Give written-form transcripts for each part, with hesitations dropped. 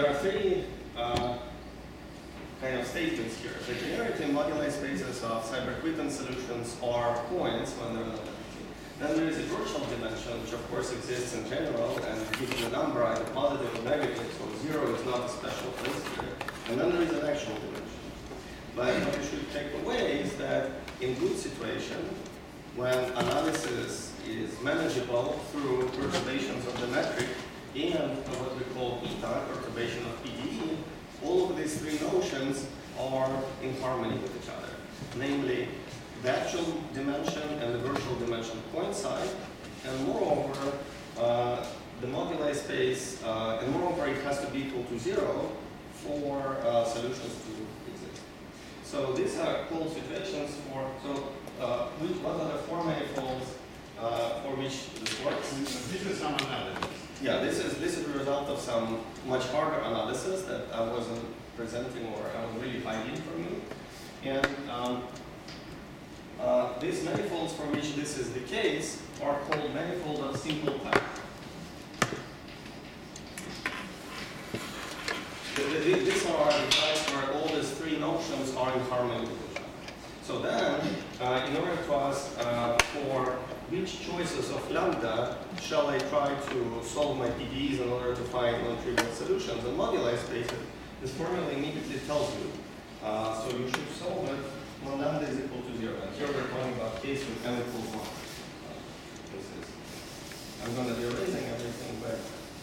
there are three kind of statements here. The generative moduli spaces of cyber-equivalent solutions are points when they're not empty. Then there is a virtual dimension, which of course exists in general, and given the number either positive or negative, so 0 is not a special place here. And then there is an actual dimension. But what you should take away is that in good situation, when analysis is manageable through perturbations of the metric and what we call eta, perturbation of PDE, all of these three notions are in harmony with each other. Namely, the actual dimension and the virtual dimension coincide, and moreover, the moduli space, and moreover, it has to be equal to 0 for solutions to exist. So these are cool situations for, what are the four manifolds for which this works? This is some analysis. Yeah, this is the result of some much harder analysis that I wasn't presenting or I was really hiding from you. And these manifolds for which this is the case are called manifold of simple type. These are the types where all these three notions are in harmony with each other. So then, in order to ask for which choices of lambda shall I try to solve my PDEs in order to find non-trivial solutions, and moduli spaces, this formula immediately tells you. So you should solve it when lambda is equal to 0. And here we're talking about case with n equals 1. I'm going to be erasing everything, but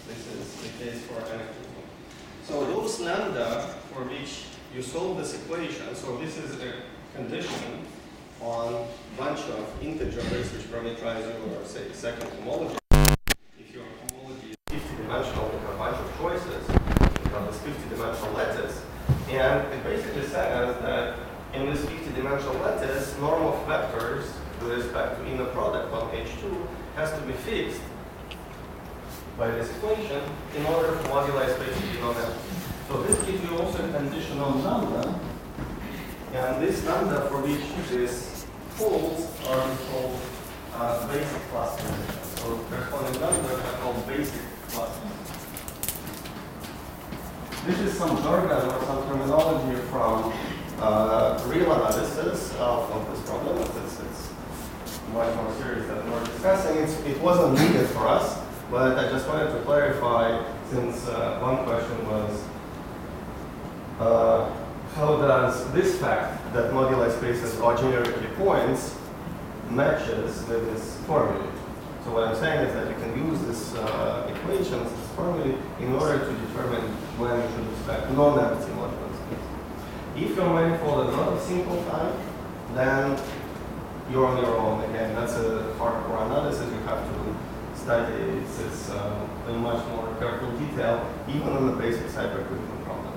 this is the case for n equals 1. So those lambda for which you solve this equation, so this is a condition on a bunch of integers which parameterize your, say, second homology. If your homology is 50-dimensional, you have a bunch of choices. You have this 50-dimensional lattice. And it basically says that in this 50-dimensional lattice, norm of vectors with respect to inner product on H2 has to be fixed by this equation in order for moduli space to be non-empty. So this gives you also a condition on lambda. And this lambda for which this holds are called basic class conditions. So corresponding lambda are called basic classes. This is some jargon or some terminology from real analysis of this problem. It's much more serious than we're discussing. It wasn't needed for us, but I just wanted to clarify, since one question was how does this fact that moduli spaces are generically points matches with this formula? So what I'm saying is that you can use this equations, this formula, in order to determine when you should expect non-empty moduli space. If your manifold is not of simple type, then you're on your own. Again, that's a hardcore analysis. You have to study it's in much more careful detail, even on the basic cyber-equivalent problem.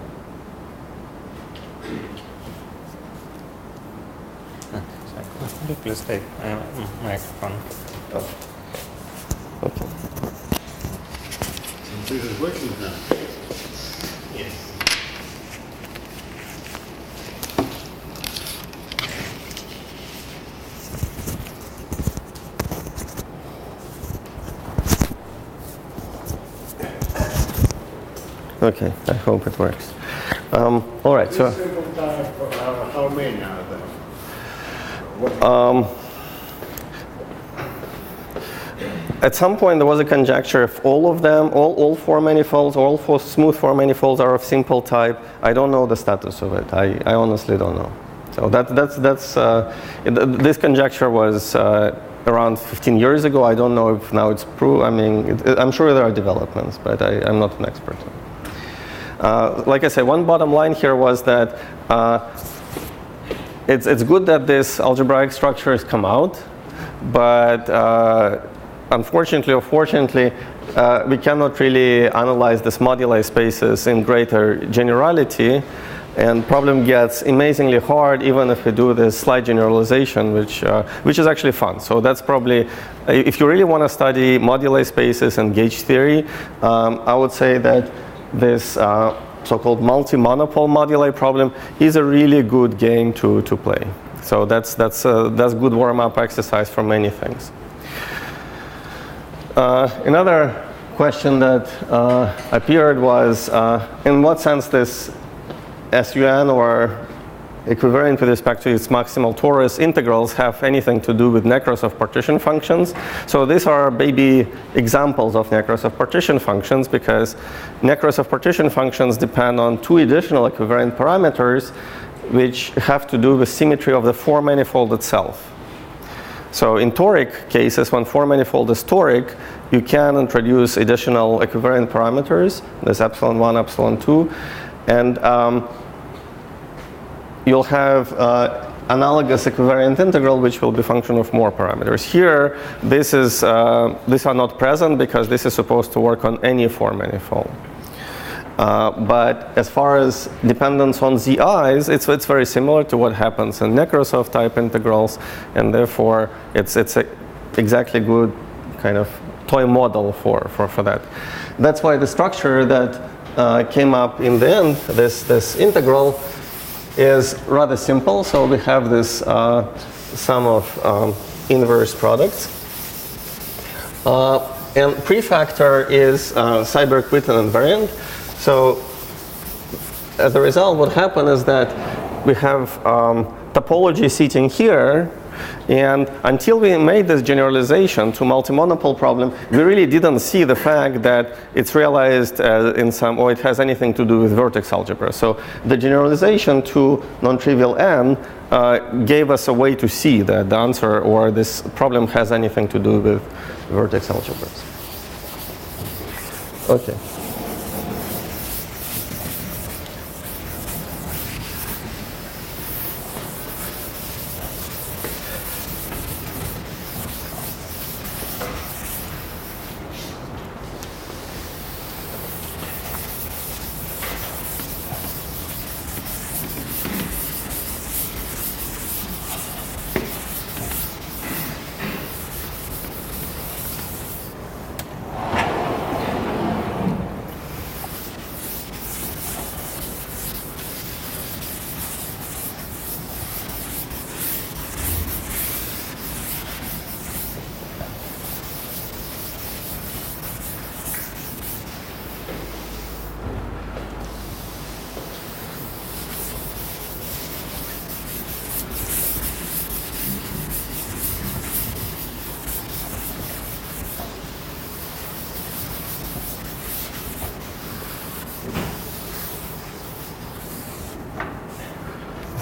Please take microphone. Oh. Okay. So this is working now. Yes. Okay, I hope it works. All right, so. How many are there? At some point, there was a conjecture if all of them, all four manifolds, all four smooth four manifolds are of simple type. I don't know the status of it. I honestly don't know. So this conjecture was around 15 years ago. I don't know if now it's proved. I mean, I'm sure there are developments, but I'm not an expert. Like I said, one bottom line here was that it's good that this algebraic structure has come out, but unfortunately or fortunately, we cannot really analyze these moduli spaces in greater generality, and problem gets amazingly hard even if we do this slight generalization, which is actually fun. So that's probably, if you really want to study moduli spaces and gauge theory, I would say that this so-called multi-monopole moduli problem is a really good game to play. So that's good warm-up exercise for many things. Another question that appeared was, in what sense this SUN or equivariant with respect to its maximal torus integrals have anything to do with Nekrasov partition functions. So these are baby examples of Nekrasov partition functions, because Nekrasov partition functions depend on two additional equivariant parameters which have to do with symmetry of the four manifold itself. So in toric cases, when four manifold is toric, you can introduce additional equivariant parameters. There's epsilon 1, epsilon 2, and you'll have analogous equivariant integral, which will be function of more parameters. Here, these are not present because this is supposed to work on any four manifold. But as far as dependence on ZIs, it's very similar to what happens in Nekrasov type integrals, and therefore it's a exactly good kind of toy model for that. That's why the structure that came up in the end, this integral, is rather simple. So we have this sum of inverse products. And prefactor is Seiberg-Witten invariant. So as a result, what happened is that we have topology sitting here, and until we made this generalization to multi-monopole problem, we really didn't see the fact that it's realized in some, or it has anything to do with vertex algebra. So the generalization to non-trivial n gave us a way to see that the answer or this problem has anything to do with vertex algebras. Okay.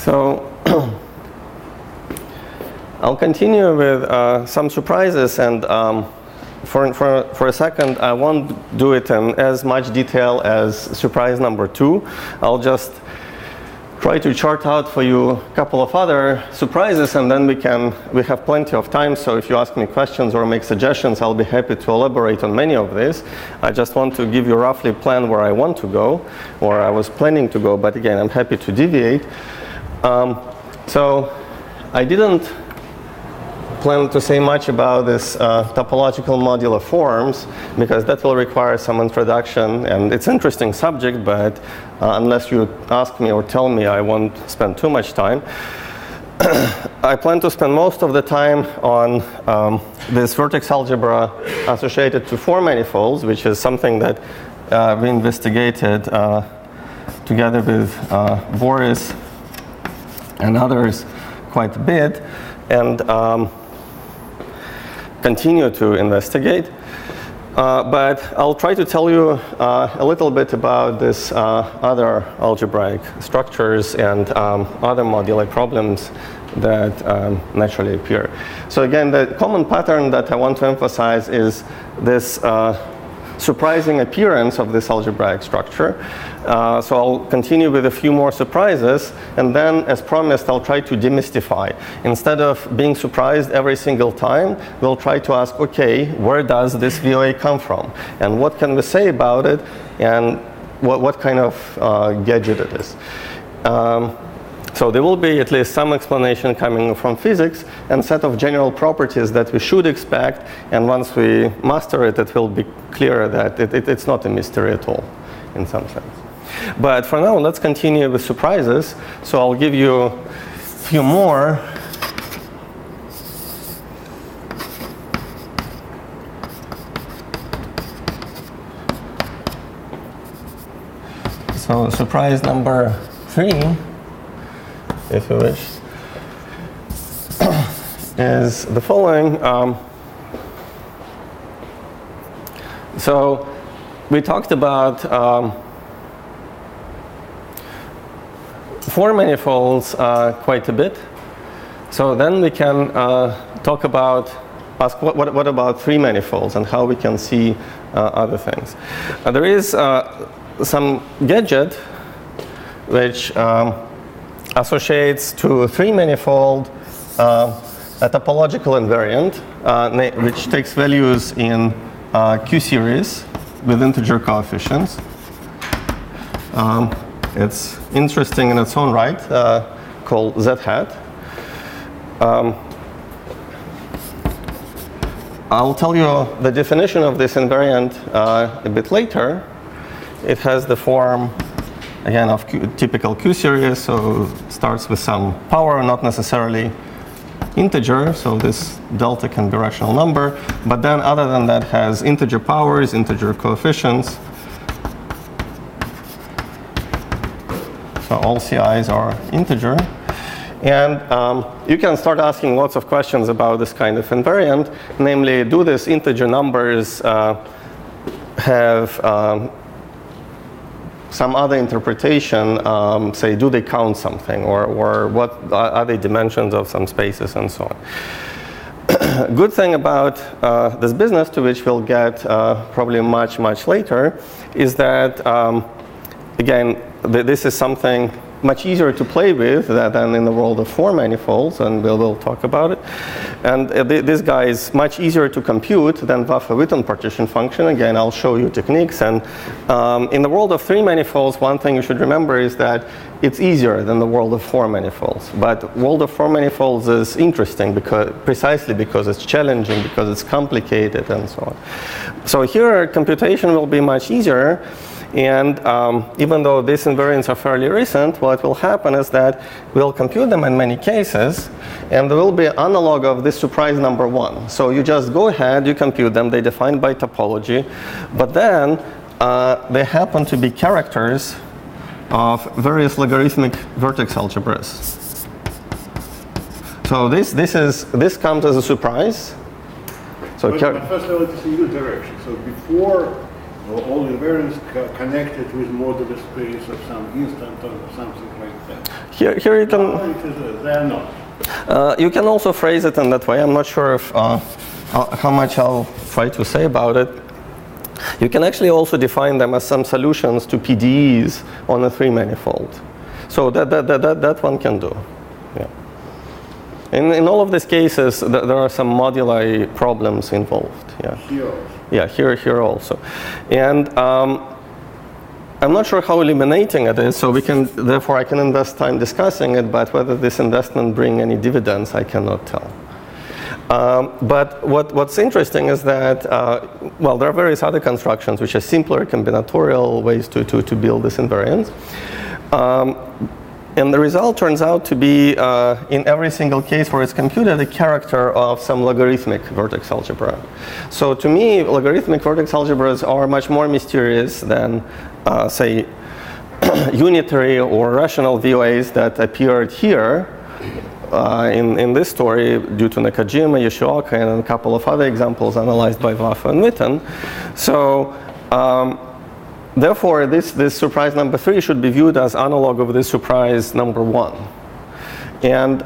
So I'll continue with some surprises, and for a second I won't do it in as much detail as surprise number 2. I'll just try to chart out for you a couple of other surprises, and then we have plenty of time, so if you ask me questions or make suggestions, I'll be happy to elaborate on many of these. I just want to give you roughly plan where I want to go, or I was planning to go, but again, I'm happy to deviate. So I didn't plan to say much about this topological modular forms, because that will require some introduction, and it's an interesting subject, but unless you ask me or tell me, I won't spend too much time. I plan to spend most of the time on this vertex algebra associated to four manifolds, which is something that we investigated together with Boris and others quite a bit, and continue to investigate. But I'll try to tell you a little bit about this other algebraic structures and other moduli problems that naturally appear. So again, the common pattern that I want to emphasize is this surprising appearance of this algebraic structure. So I'll continue with a few more surprises, and then, as promised, I'll try to demystify. Instead of being surprised every single time, we'll try to ask, okay, where does this VOA come from? And what can we say about it? And what kind of gadget it is? So there will be at least some explanation coming from physics and set of general properties that we should expect, and once we master it, it will be clear that it's not a mystery at all, in some sense. But for now, let's continue with surprises. So I'll give you a few more. So surprise number 3, if you wish, is the following. So we talked about 4 manifolds quite a bit. So then we can talk about, ask what about 3 manifolds and how we can see other things. There is some gadget which associates to a 3 manifold a topological invariant which takes values in Q series with integer coefficients. It's interesting in its own right, called Z hat. I'll tell you the definition of this invariant a bit later. It has the form, again, of typical Q series, so it starts with some power, not necessarily integer, so this delta can be a rational number, but then other than that has integer powers, integer coefficients. So all CIs are integer. And you can start asking lots of questions about this kind of invariant, namely, do these integer numbers have some other interpretation, say, do they count something, or what are they dimensions of some spaces and so on. Good thing about this business, to which we'll get probably much later, is that, again, this is something much easier to play with than in the world of 4 manifolds, and we'll talk about it. And this guy is much easier to compute than Waffe-Witten partition function. Again, I'll show you techniques. And in the world of 3 manifolds, one thing you should remember is that it's easier than the world of 4 manifolds. But world of 4 manifolds is interesting precisely because it's challenging, because it's complicated, and so on. So here, computation will be much easier. And even though these invariants are fairly recent, what will happen is that we'll compute them in many cases, and there will be an analog of this surprise number 1. So you just go ahead, you compute them, they're defined by topology, but then they happen to be characters of various logarithmic vertex algebras. So this comes as a surprise. So but first of all, it's a new direction. So before, all invariants connected with modular space of some instant or something like that. Here you can. They are not. You can also phrase it in that way. I'm not sure if how much I'll try to say about it. You can actually also define them as some solutions to PDEs on a 3 manifold. So that one can do. Yeah. In all of these cases, there are some moduli problems involved. Yeah. Here. Yeah, here also. And I'm not sure how eliminating it is, so therefore I can invest time discussing it, but whether this investment bring any dividends, I cannot tell. But what's interesting is that, well, there are various other constructions which are simpler combinatorial ways to build this invariance. And the result turns out to be, in every single case where it's computed, a character of some logarithmic vertex algebra. So to me, logarithmic vertex algebras are much more mysterious than, say, unitary or rational VOAs that appeared here in this story due to Nakajima, Yoshioka, and a couple of other examples analyzed by Waffe and Witten. So therefore, this surprise number 3 should be viewed as analog of this surprise number 1. And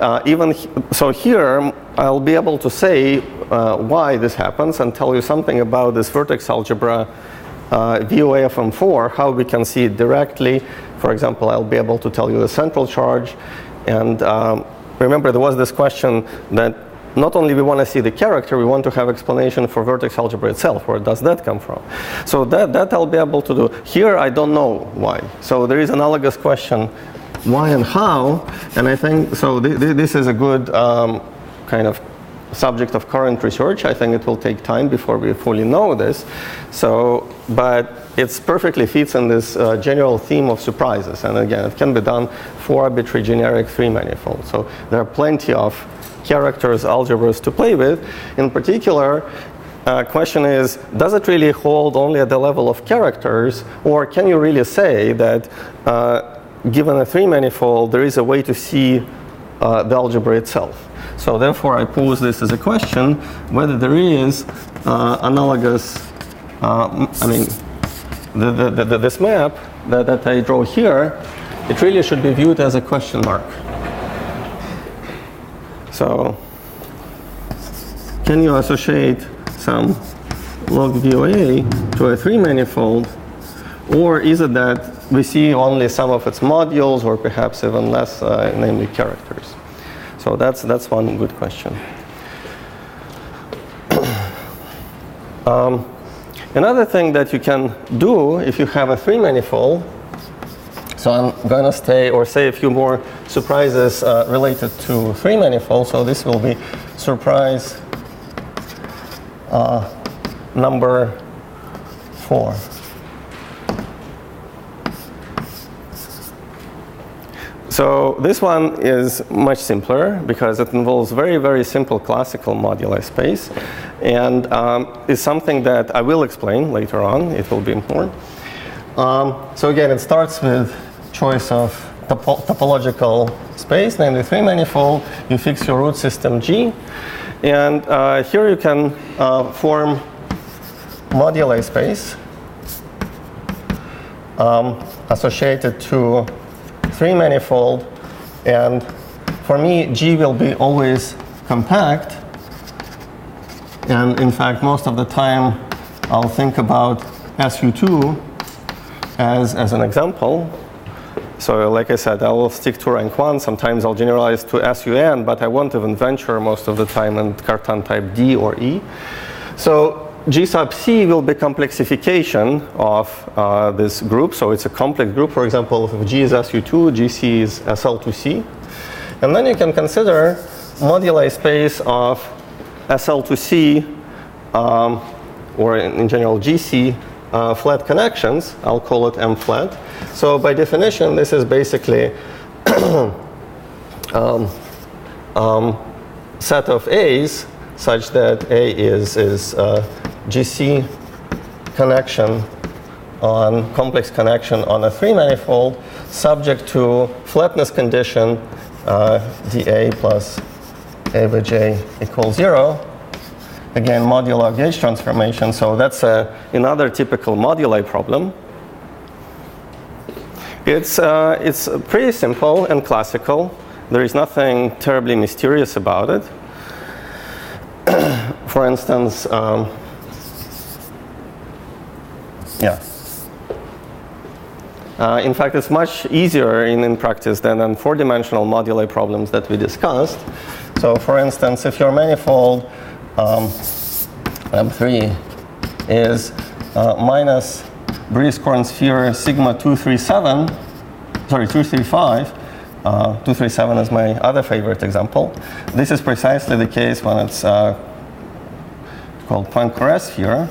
so here, I'll be able to say why this happens and tell you something about this vertex algebra VOA from 4, how we can see it directly. For example, I'll be able to tell you the central charge. And remember, there was this question that not only we want to see the character, we want to have explanation for vertex algebra itself. Where does that come from? So that I'll be able to do. Here, I don't know why. So there is analogous question, why and how? And I think, so this is a good kind of subject of current research. I think it will take time before we fully know this. So, but it perfectly fits in this general theme of surprises. And again, it can be done for arbitrary generic 3 manifolds. So there are plenty of characters, algebras to play with. In particular, question is, does it really hold only at the level of characters, or can you really say that given a three-manifold, there is a way to see the algebra itself? So therefore, I pose this as a question, whether there is analogous, this map that I draw here, it really should be viewed as a question mark. So, can you associate some log VOA to a three-manifold, or is it that we see only some of its modules, or perhaps even less, namely characters? So that's one good question. Another thing that you can do if you have a three-manifold, so I'm going to say a few more surprises related to three-manifold. So this will be surprise number 4. So this one is much simpler because it involves very, very simple classical moduli space, and is something that I will explain later on. It will be important. So again, it starts with choice of topological space, namely three-manifold. You fix your root system G, and here you can form moduli space associated to three-manifold, and for me, G will be always compact, and in fact, most of the time, I'll think about SU2 as an example. So like I said, I will stick to rank 1. Sometimes I'll generalize to SUN, but I won't even venture most of the time in Cartan type D or E. So G sub C will be complexification of this group. So it's a complex group. For example, if G is SU2, GC is SL2C. And then you can consider moduli space of SL2C, or in general GC, flat connections. I'll call it M flat. So by definition, this is basically set of A's such that A is GC connection on complex connection on a three-manifold subject to flatness condition dA plus A by J equals 0. Again, modular gauge transformation. So that's another typical moduli problem. It's pretty simple and classical. There is nothing terribly mysterious about it. For instance, in fact, it's much easier in practice than on four-dimensional moduli problems that we discussed. So for instance, if your manifold M3 is minus Brice-Korn sphere sigma 235, 237 is my other favorite example. This is precisely the case when it's called Poincare sphere.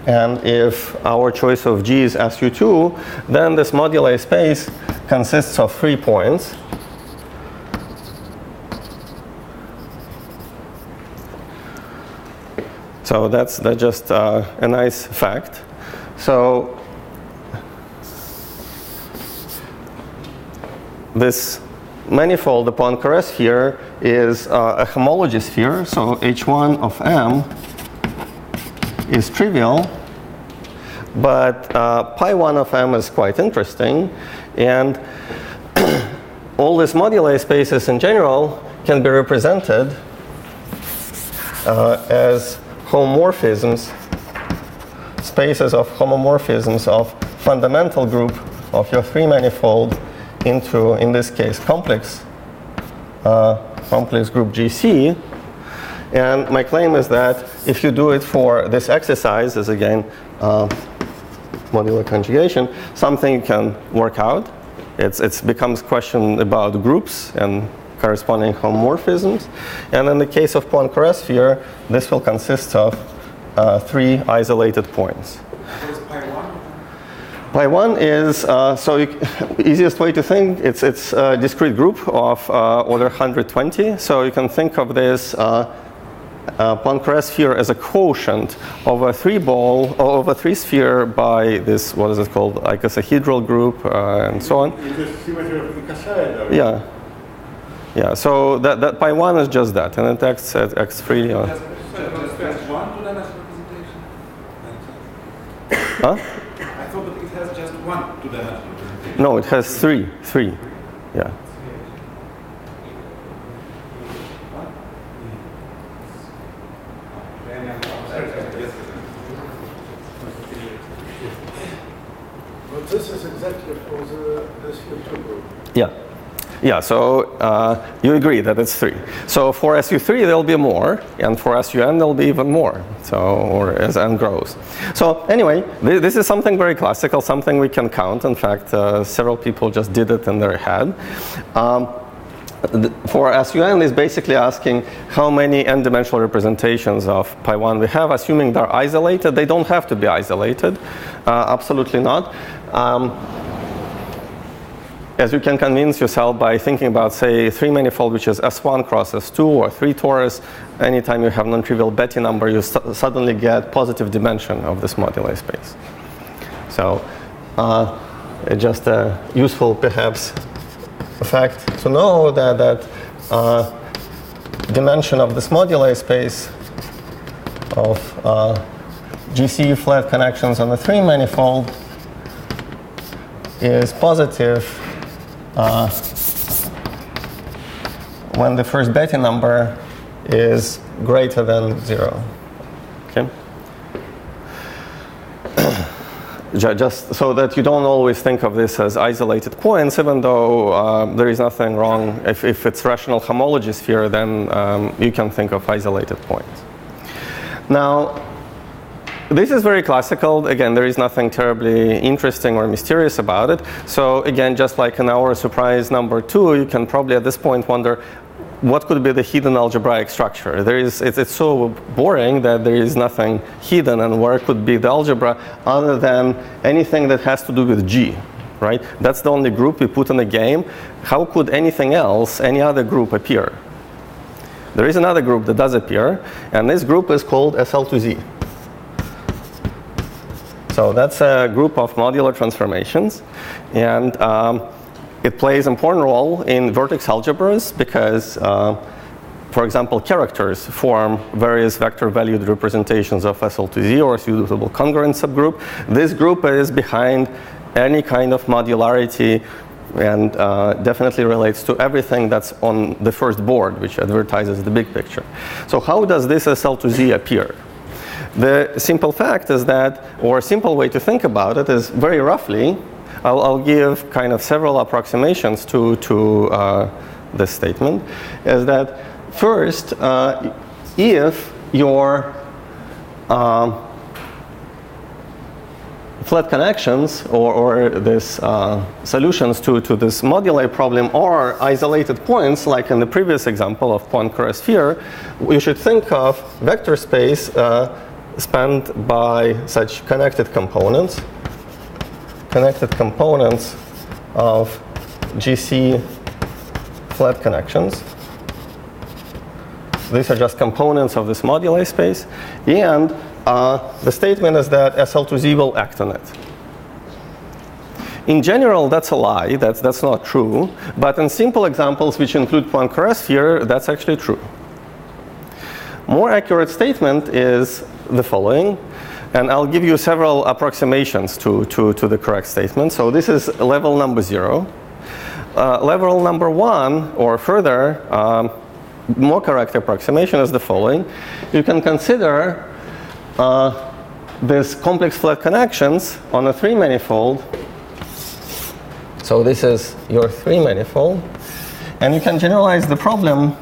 And if our choice of G is SU2, then this moduli space consists of 3 points. So that's just a nice fact. So this manifold, the Poincare sphere, is a homology sphere. So H1 of M is trivial, but pi1 of M is quite interesting. And all these moduli spaces in general can be represented as homomorphisms, spaces of homomorphisms of fundamental group of your three-manifold into, in this case, complex group GC. And my claim is that if you do it for this exercise, is again modular conjugation, something you can work out. It becomes a question about groups and corresponding homomorphisms. And in the case of Poincare sphere, this will consist of 3 isolated points. What is pi1? Pi1 is, easiest way to think, it's a discrete group of order 120. So you can think of this Poincare sphere as a quotient of a three-ball, or of a three-sphere by this, what is it called, icosahedral group, and so on. It is symmetry of icosahedral. Yeah. Yeah, so that Pi1 is just that, and it acts at x3. So just 1 2-dimensional representation? Huh? I thought that it has just 1 2-dimensional representation. No, it has three. Yeah. But this is exactly for the sphere 2 group. Yeah. Yeah, so you agree that it's 3. So for SU3 there'll be more, and for SUN there'll be even more, so, or as n grows. So anyway, this is something very classical, something we can count. In fact, several people just did it in their head. For SUN is basically asking how many n-dimensional representations of Pi1 we have, assuming they're isolated. They don't have to be isolated, absolutely not. As you can convince yourself by thinking about, say, 3-manifold, which is S1 cross S2 or 3 torus, anytime you have non-trivial Betti number, you suddenly get positive dimension of this moduli space. So it's just a useful, perhaps, fact to know that dimension of this moduli space of GC flat connections on the 3-manifold is positive when the first Betti number is greater than 0. Okay? Just so that you don't always think of this as isolated points, even though there is nothing wrong. If it's rational homology sphere, then you can think of isolated points. Now, this is very classical. Again, there is nothing terribly interesting or mysterious about it. So again, just like in our surprise number 2, you can probably at this point wonder what could be the hidden algebraic structure. It's so boring that there is nothing hidden, and where could be the algebra other than anything that has to do with G, right? That's the only group we put in the game. How could anything else, any other group appear? There is another group that does appear, and this group is called SL2Z. So that's a group of modular transformations, and it plays an important role in vertex algebras because, for example, characters form various vector-valued representations of SL2Z or suitable congruent subgroup. This group is behind any kind of modularity and definitely relates to everything that's on the first board, which advertises the big picture. So how does this SL2Z appear? The simple fact is that, or a simple way to think about it is very roughly, I'll give kind of several approximations to this statement, is that first, if your flat connections or this solutions to this moduli problem are isolated points, like in the previous example of Poincare sphere, you should think of vector space spanned by such connected components of GC flat connections. These are just components of this moduli space, and the statement is that SL2Z will act on it. In general, that's a lie. That's not true. But in simple examples which include Poincare sphere, that's actually true. More accurate statement is the following, and I'll give you several approximations to the correct statement. So this is level number 0. Level number 1, or further, more correct approximation is the following. You can consider this complex flat connections on a 3-manifold. So this is your 3-manifold, and you can generalize the problem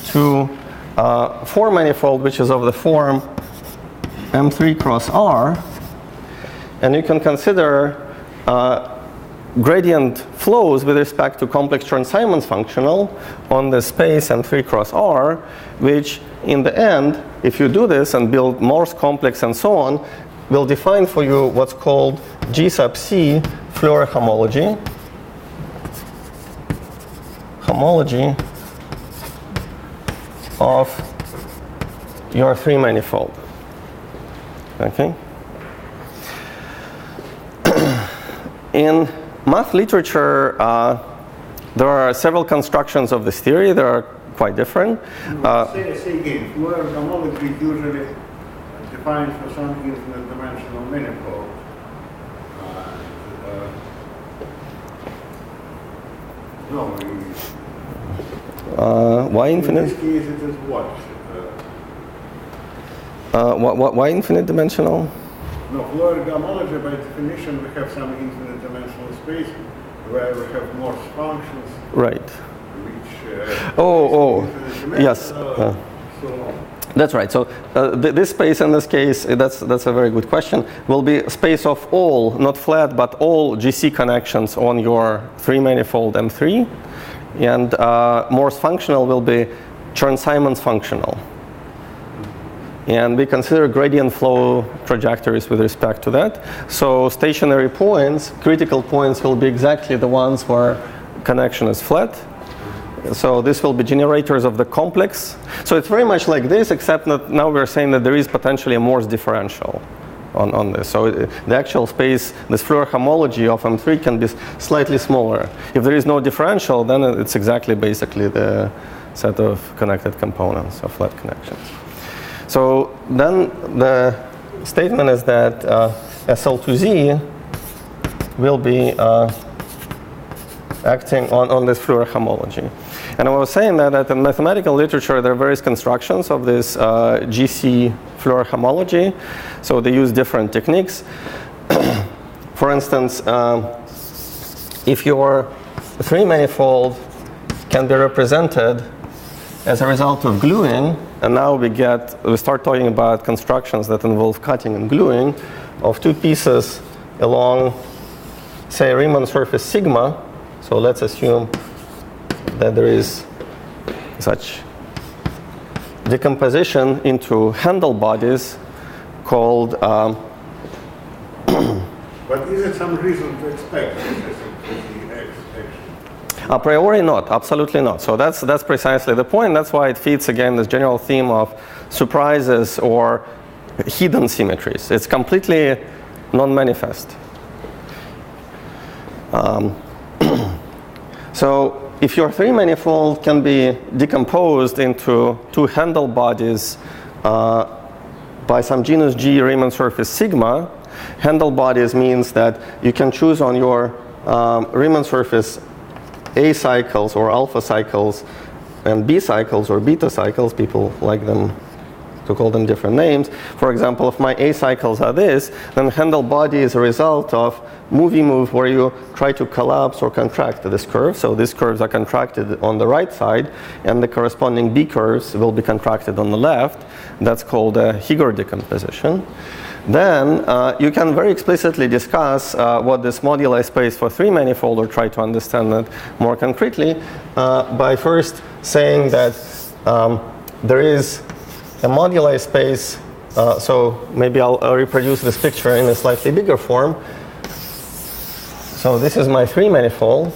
to 4-manifold, which is of the form M3 cross R, and you can consider gradient flows with respect to complex Chern-Simons functional on the space M3 cross R, which in the end, if you do this and build Morse complex and so on, will define for you what's called G sub C Floer homology of your three manifold. Okay. In math literature, there are several constructions of this theory. They are quite different. Say again, Floer homology usually defines for some infinite dimensional manifold. Why infinite? In this case, it is what? Why infinite dimensional? No, Floer homology, by definition, we have some infinite dimensional space where we have Morse functions. Right. Which, yes. That's right. So this space in this case, that's a very good question, will be a space of all, not flat, but all GC connections on your three manifold M3. And Morse functional will be Chern-Simons functional. And we consider gradient flow trajectories with respect to that. So stationary points, critical points, will be exactly the ones where connection is flat. So this will be generators of the complex. So it's very much like this, except that now we're saying that there is potentially a Morse differential on this. So the actual space, this Floer homology of M3 can be slightly smaller. If there is no differential, then it's exactly basically the set of connected components of flat connections. So then the statement is that SL2Z will be acting on this Floer homology. And I was saying that in mathematical literature, there are various constructions of this GC Floer homology. So they use different techniques. For instance, if your three manifold can be represented as a result of gluing, and now we start talking about constructions that involve cutting and gluing of two pieces along, say, Riemann surface sigma. So let's assume that there is such decomposition into handle bodies called. But is it some reason to expect this? A priori not, absolutely not. So that's precisely the point. That's why it fits again this general theme of surprises or hidden symmetries. It's completely non-manifest. So if your three manifold can be decomposed into two handle bodies by some genus G Riemann surface sigma, handle bodies means that you can choose on your Riemann surface A cycles or alpha cycles and B cycles or beta cycles. People like them to call them different names. For example, if my A cycles are this, then handle body is a result of move where you try to collapse or contract this curve. So these curves are contracted on the right side, and the corresponding B curves will be contracted on the left. That's called a Higor decomposition. Then you can very explicitly discuss what this moduli space for three manifold, or try to understand it more concretely by first saying that there is a moduli space. So maybe I'll reproduce this picture in a slightly bigger form. So this is my three manifold,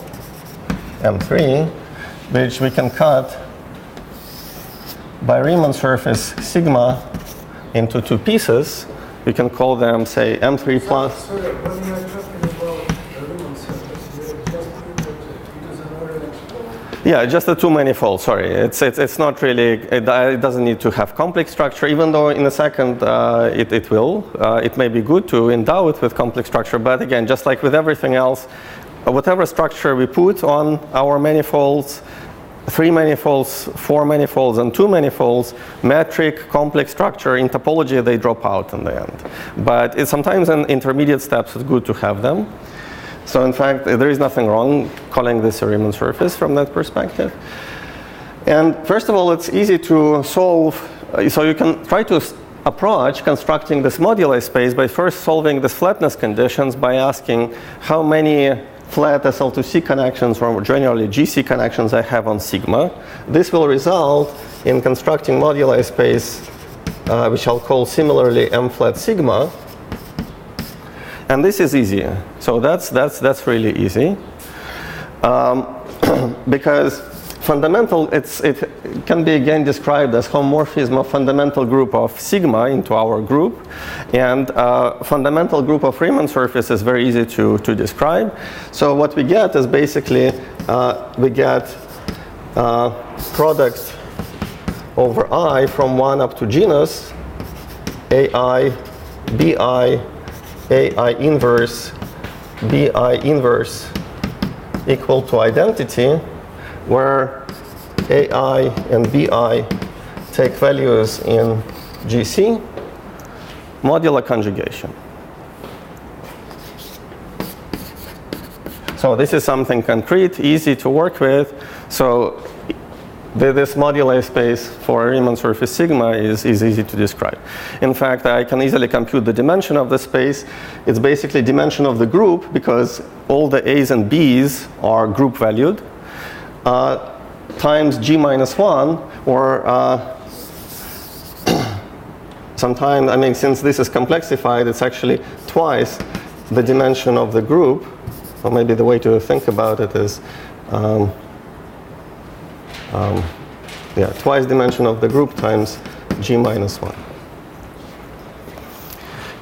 M3, which we can cut by Riemann surface sigma into two pieces. We can call them, say, M3 plus. Sorry, when you are talking about the Riemann surface, you just put it is an order. Yeah, just a two manifold. Sorry, it's not really. It doesn't need to have complex structure. Even though in a second it will. It may be good to endow it with complex structure. But again, just like with everything else, whatever structure we put on our manifolds, three manifolds, four manifolds, and two manifolds, metric, complex structure, in topology, they drop out in the end. But sometimes in intermediate steps, it's good to have them. So in fact, there is nothing wrong calling this a Riemann surface from that perspective. And first of all, it's easy to solve. So you can try to approach constructing this moduli space by first solving this flatness conditions by asking how many flat SL2C connections, or generally GC connections, I have on sigma. This will result in constructing moduli space, which I'll call similarly M flat sigma. And this is easy. So that's really easy. Because fundamental, it can be again described as homomorphism of fundamental group of sigma into our group. And fundamental group of Riemann surface is very easy to describe. So what we get is basically, we get product over I from 1 up to genus, AI, BI, AI inverse, BI inverse equal to identity, where AI and BI take values in GC, modular conjugation. So this is something concrete, easy to work with. So this moduli space for Riemann surface sigma is easy to describe. In fact, I can easily compute the dimension of the space. It's basically dimension of the group because all the A's and B's are group valued, times G minus 1, or sometimes, I mean, since this is complexified, it's actually twice the dimension of the group. Or maybe the way to think about it is twice dimension of the group times G minus 1.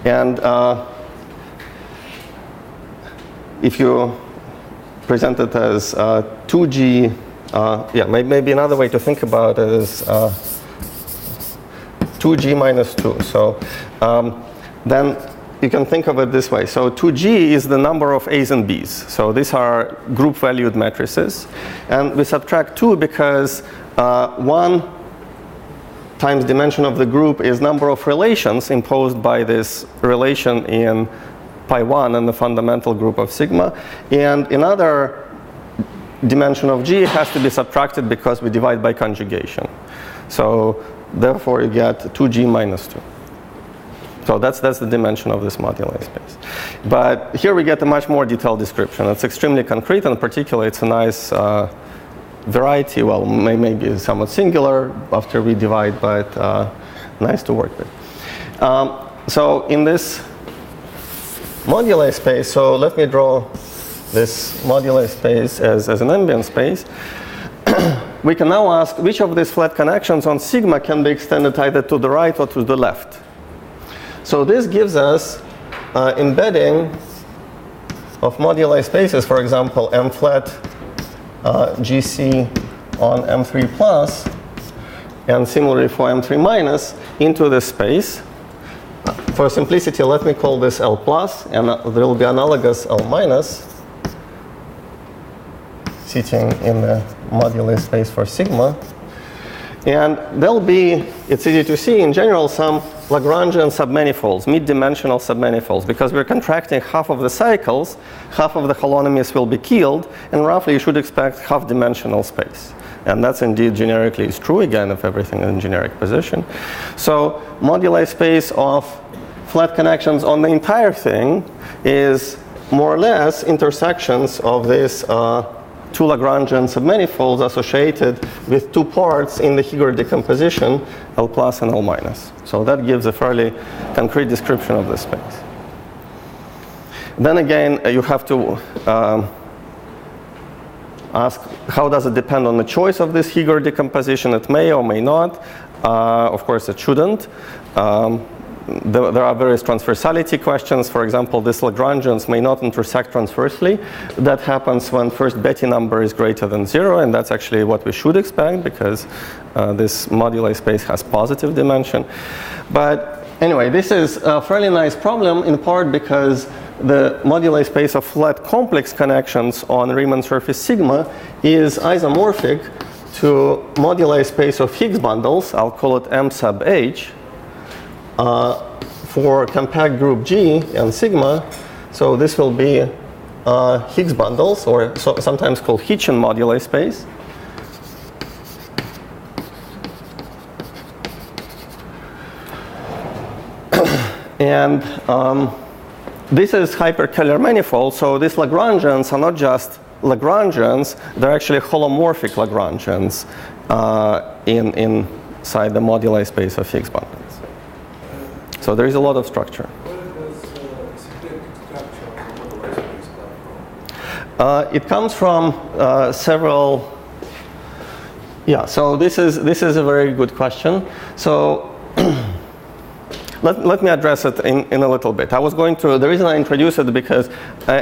And if you present it as 2G, maybe another way to think about it is 2G minus 2. So then you can think of it this way. So 2G is the number of A's and B's. So these are group valued matrices. And we subtract 2 because 1 times dimension of the group is number of relations imposed by this relation in pi 1 and the fundamental group of sigma. And another dimension of G has to be subtracted because we divide by conjugation. So therefore you get 2G minus 2. So that's the dimension of this moduli space. But here we get a much more detailed description. It's extremely concrete, and particularly it's a nice variety. Well, maybe somewhat singular after we divide, but nice to work with. So in this moduli space, so let me draw this moduli space as an ambient space. We can now ask which of these flat connections on sigma can be extended either to the right or to the left. So this gives us embedding of moduli spaces, for example, M flat GC on M3 plus, and similarly for M3 minus, into this space. For simplicity, let me call this L plus, and there will be analogous L minus sitting in the moduli space for sigma. And there'll be, it's easy to see, in general, some Lagrangian submanifolds, mid-dimensional submanifolds, because we're contracting half of the cycles, half of the holonomies will be killed, and roughly you should expect half-dimensional space. And that's indeed generically is true, again, if everything is in generic position. So moduli space of flat connections on the entire thing is more or less intersections of this two Lagrangian submanifolds associated with two parts in the Higger decomposition, L plus and L minus. So that gives a fairly concrete description of the space. Then again, you have to ask, how does it depend on the choice of this Higger decomposition? It may or may not. Of course, it shouldn't. There are various transversality questions. For example, these Lagrangians may not intersect transversely. That happens when first Betti number is greater than 0, and that's actually what we should expect because this moduli space has positive dimension. But anyway, this is a fairly nice problem, in part because the moduli space of flat complex connections on Riemann surface sigma is isomorphic to moduli space of Higgs bundles. I'll call it M sub H. For compact group G and sigma, so this will be Higgs bundles, or sometimes called Hitchin moduli space. And this is hyperkähler manifold, so these Lagrangians are not just Lagrangians, they're actually holomorphic Lagrangians inside the moduli space of Higgs bundles. So there is a lot of structure. What does symplectic It comes from several. Yeah. So this is a very good question. So. Let me address it in a little bit. I was going to, the reason I introduced it because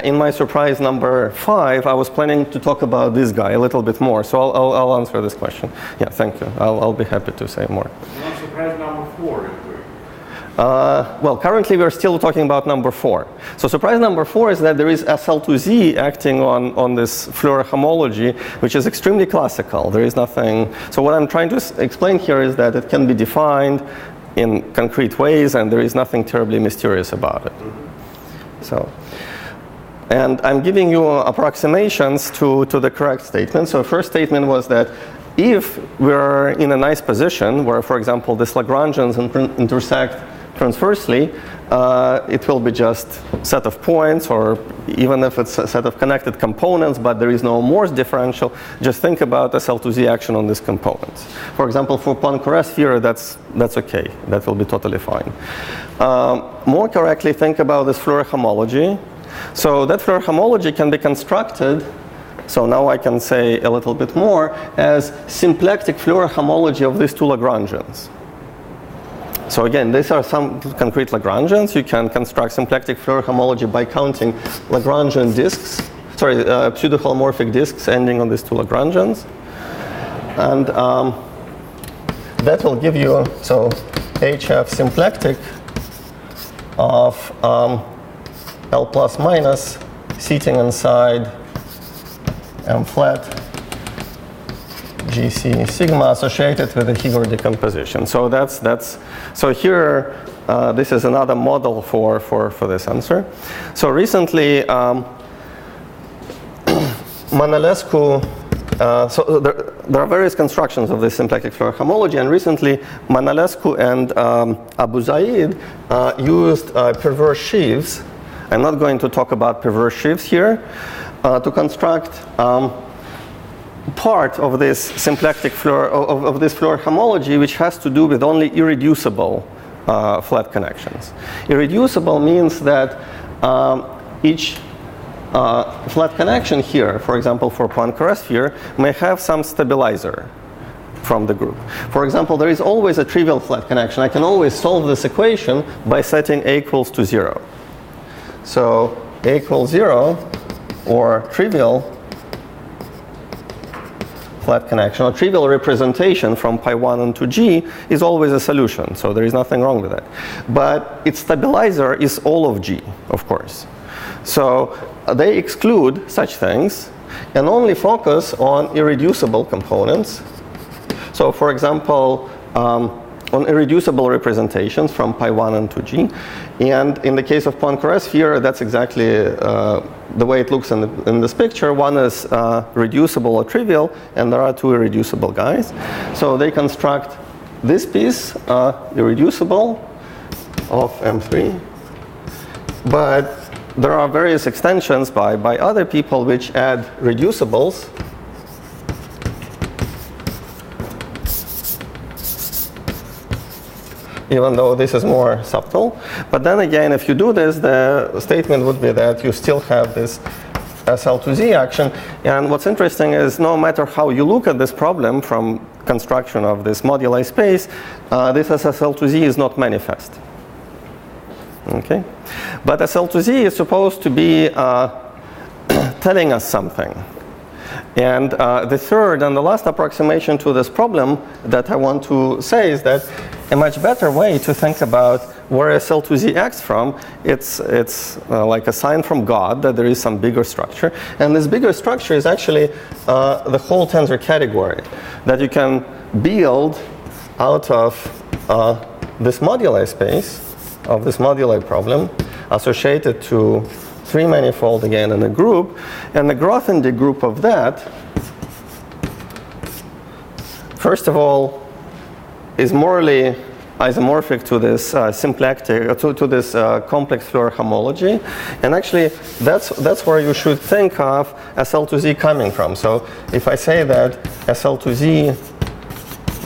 in my surprise number 5, I was planning to talk about this guy a little bit more. So I'll answer this question. Yeah, thank you. I'll be happy to say more. Not surprise number 4. Well, currently we're still talking about number 4. So surprise number 4 is that there is SL2Z acting on this Floer homology, which is extremely classical. There is nothing, so what I'm trying to explain here is that it can be defined in concrete ways, and there is nothing terribly mysterious about it. So, and I'm giving you approximations to the correct statement. So first statement was that if we're in a nice position where, for example, these Lagrangians intersect transversely, it will be just a set of points, or even if it's a set of connected components, but there is no Morse differential, just think about SL2Z action on these components. For example, for Poincare sphere, that's okay. That will be totally fine. More correctly, think about this Floer homology. So that Floer homology can be constructed, so now I can say a little bit more, as symplectic Floer homology of these two Lagrangians. So again, these are some concrete Lagrangians. You can construct symplectic Floer homology by counting Lagrangian disks, pseudo-holomorphic disks ending on these two Lagrangians. And that will give you, so HF symplectic of L plus minus seating inside M flat GC sigma associated with the Higor decomposition. So so here this is another model for this answer. So recently Manolescu, so there are various constructions of this symplectic Floer homology, and recently Manolescu and Abu Zaid used perverse sheaves. I'm not going to talk about perverse sheaves here, to construct part of this symplectic Floer, of this Floer homology, which has to do with only irreducible flat connections. Irreducible means that each flat connection here, for example, for Poincare sphere, may have some stabilizer from the group. For example, there is always a trivial flat connection. I can always solve this equation by setting A equals to 0. So A equals 0, or trivial flat connection, or trivial representation from pi 1 and to G is always a solution, so there is nothing wrong with it. But its stabilizer is all of G, of course. So they exclude such things and only focus on irreducible components. So for example, on irreducible representations from pi 1 and to G. And in the case of Poincare sphere, that's exactly the way it looks in this picture. One is reducible or trivial, and there are two irreducible guys. So they construct this piece, irreducible, of M3. But there are various extensions by other people which add reducibles. Even though this is more subtle. But then again, if you do this, the statement would be that you still have this SL2Z action. And what's interesting is no matter how you look at this problem from construction of this moduli space, this SL2Z is not manifest. Okay? But SL2Z is supposed to be telling us something. And the third and the last approximation to this problem that I want to say is that a much better way to think about where SL2Z acts from, it's like a sign from God that there is some bigger structure. And this bigger structure is actually the whole tensor category that you can build out of this moduli space, of this moduli problem, associated to 3-manifold again in a group, and the Grothendieck group of that, first of all, is morally isomorphic to this symplectic, to this complex Floer homology, and actually that's where you should think of SL2Z coming from. So if I say that SL2Z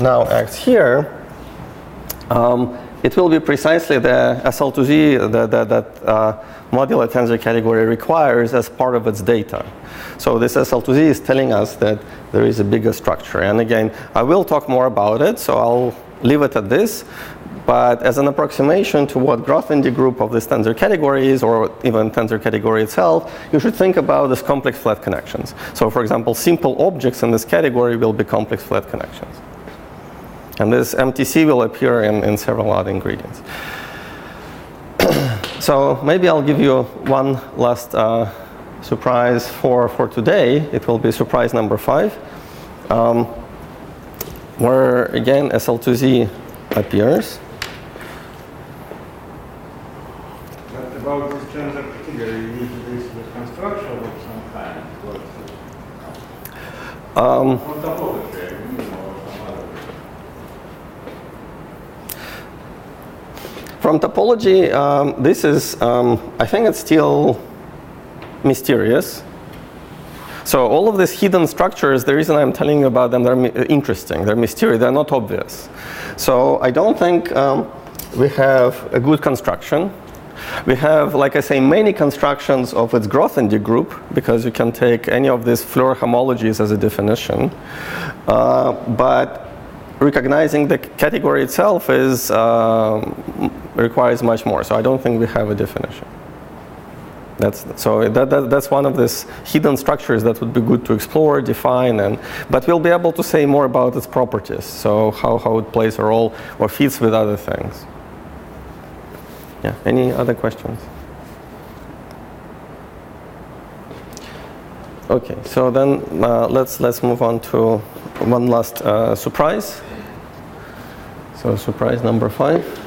now acts here, it will be precisely the SL2Z that modular tensor category requires as part of its data. So this SL2Z is telling us that there is a bigger structure. And again, I will talk more about it, so I'll leave it at this. But as an approximation to what Grothendieck group of this tensor category is, or even tensor category itself, you should think about this complex flat connections. So for example, simple objects in this category will be complex flat connections. And this MTC will appear in several other ingredients. So maybe I'll give you one last surprise for today. It will be surprise number 5, where again SL2Z appears. But about this tensor category, you use this with construction of some kind. On topology, or some other. From topology, this is, I think it's still mysterious. So all of these hidden structures, the reason I'm telling you about them, they're interesting, they're mysterious, they're not obvious. So I don't think we have a good construction. We have, like I say, many constructions of its Grothendieck group, because you can take any of these Floer homologies as a definition. But recognizing the category itself is, requires much more. So I don't think we have a definition. That's one of these hidden structures that would be good to explore, define, but we'll be able to say more about its properties. So how it plays a role or fits with other things. Yeah. Any other questions? Okay. So then let's move on to one last surprise. So surprise number 5.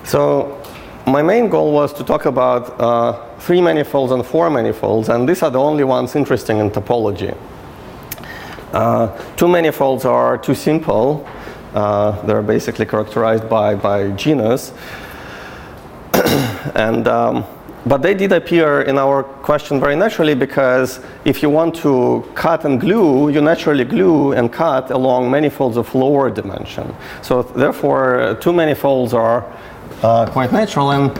So my main goal was to talk about 3 manifolds and 4 manifolds, and these are the only ones interesting in topology. 2 manifolds are too simple. They're basically characterized by genus. But they did appear in our question very naturally, because if you want to cut and glue, you naturally glue and cut along manifolds of lower dimension. So therefore, 2 manifolds are quite natural. And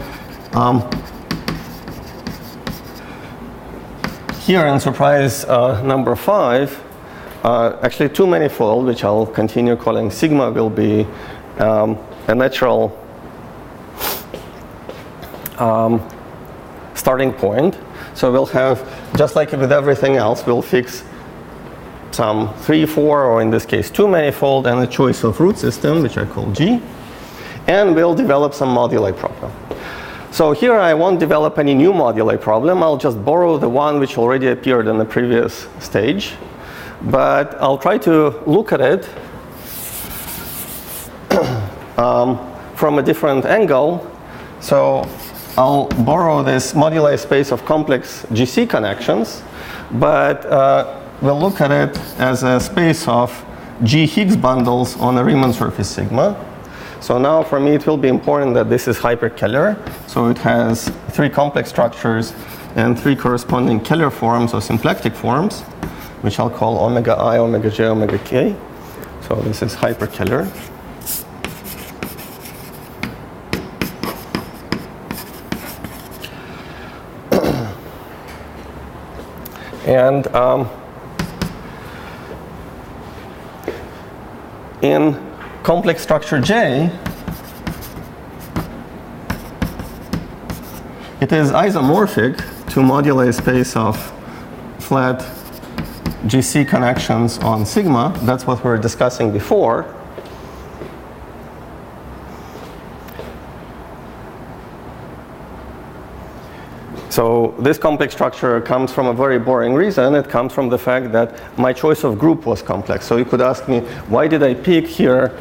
here in surprise number 5, actually 2 manifold, which I'll continue calling sigma, will be a natural starting point. So we'll have, just like with everything else, we'll fix some 3, 4, or in this case 2 manifold and a choice of root system, which I call G. And we'll develop some moduli problem. So here I won't develop any new moduli problem. I'll just borrow the one which already appeared in the previous stage. But I'll try to look at it from a different angle. So I'll borrow this moduli space of complex GC connections, but we'll look at it as a space of G Higgs bundles on a Riemann surface sigma. So now for me it will be important that this is hyperkähler. So it has 3 complex structures and 3 corresponding Kähler forms or symplectic forms, which I'll call omega I, omega j, omega k. So this is hyperkähler. And in complex structure J, it is isomorphic to moduli space of flat GC connections on sigma. That's what we were discussing before. So this complex structure comes from a very boring reason. It comes from the fact that my choice of group was complex. So you could ask me, why did I pick here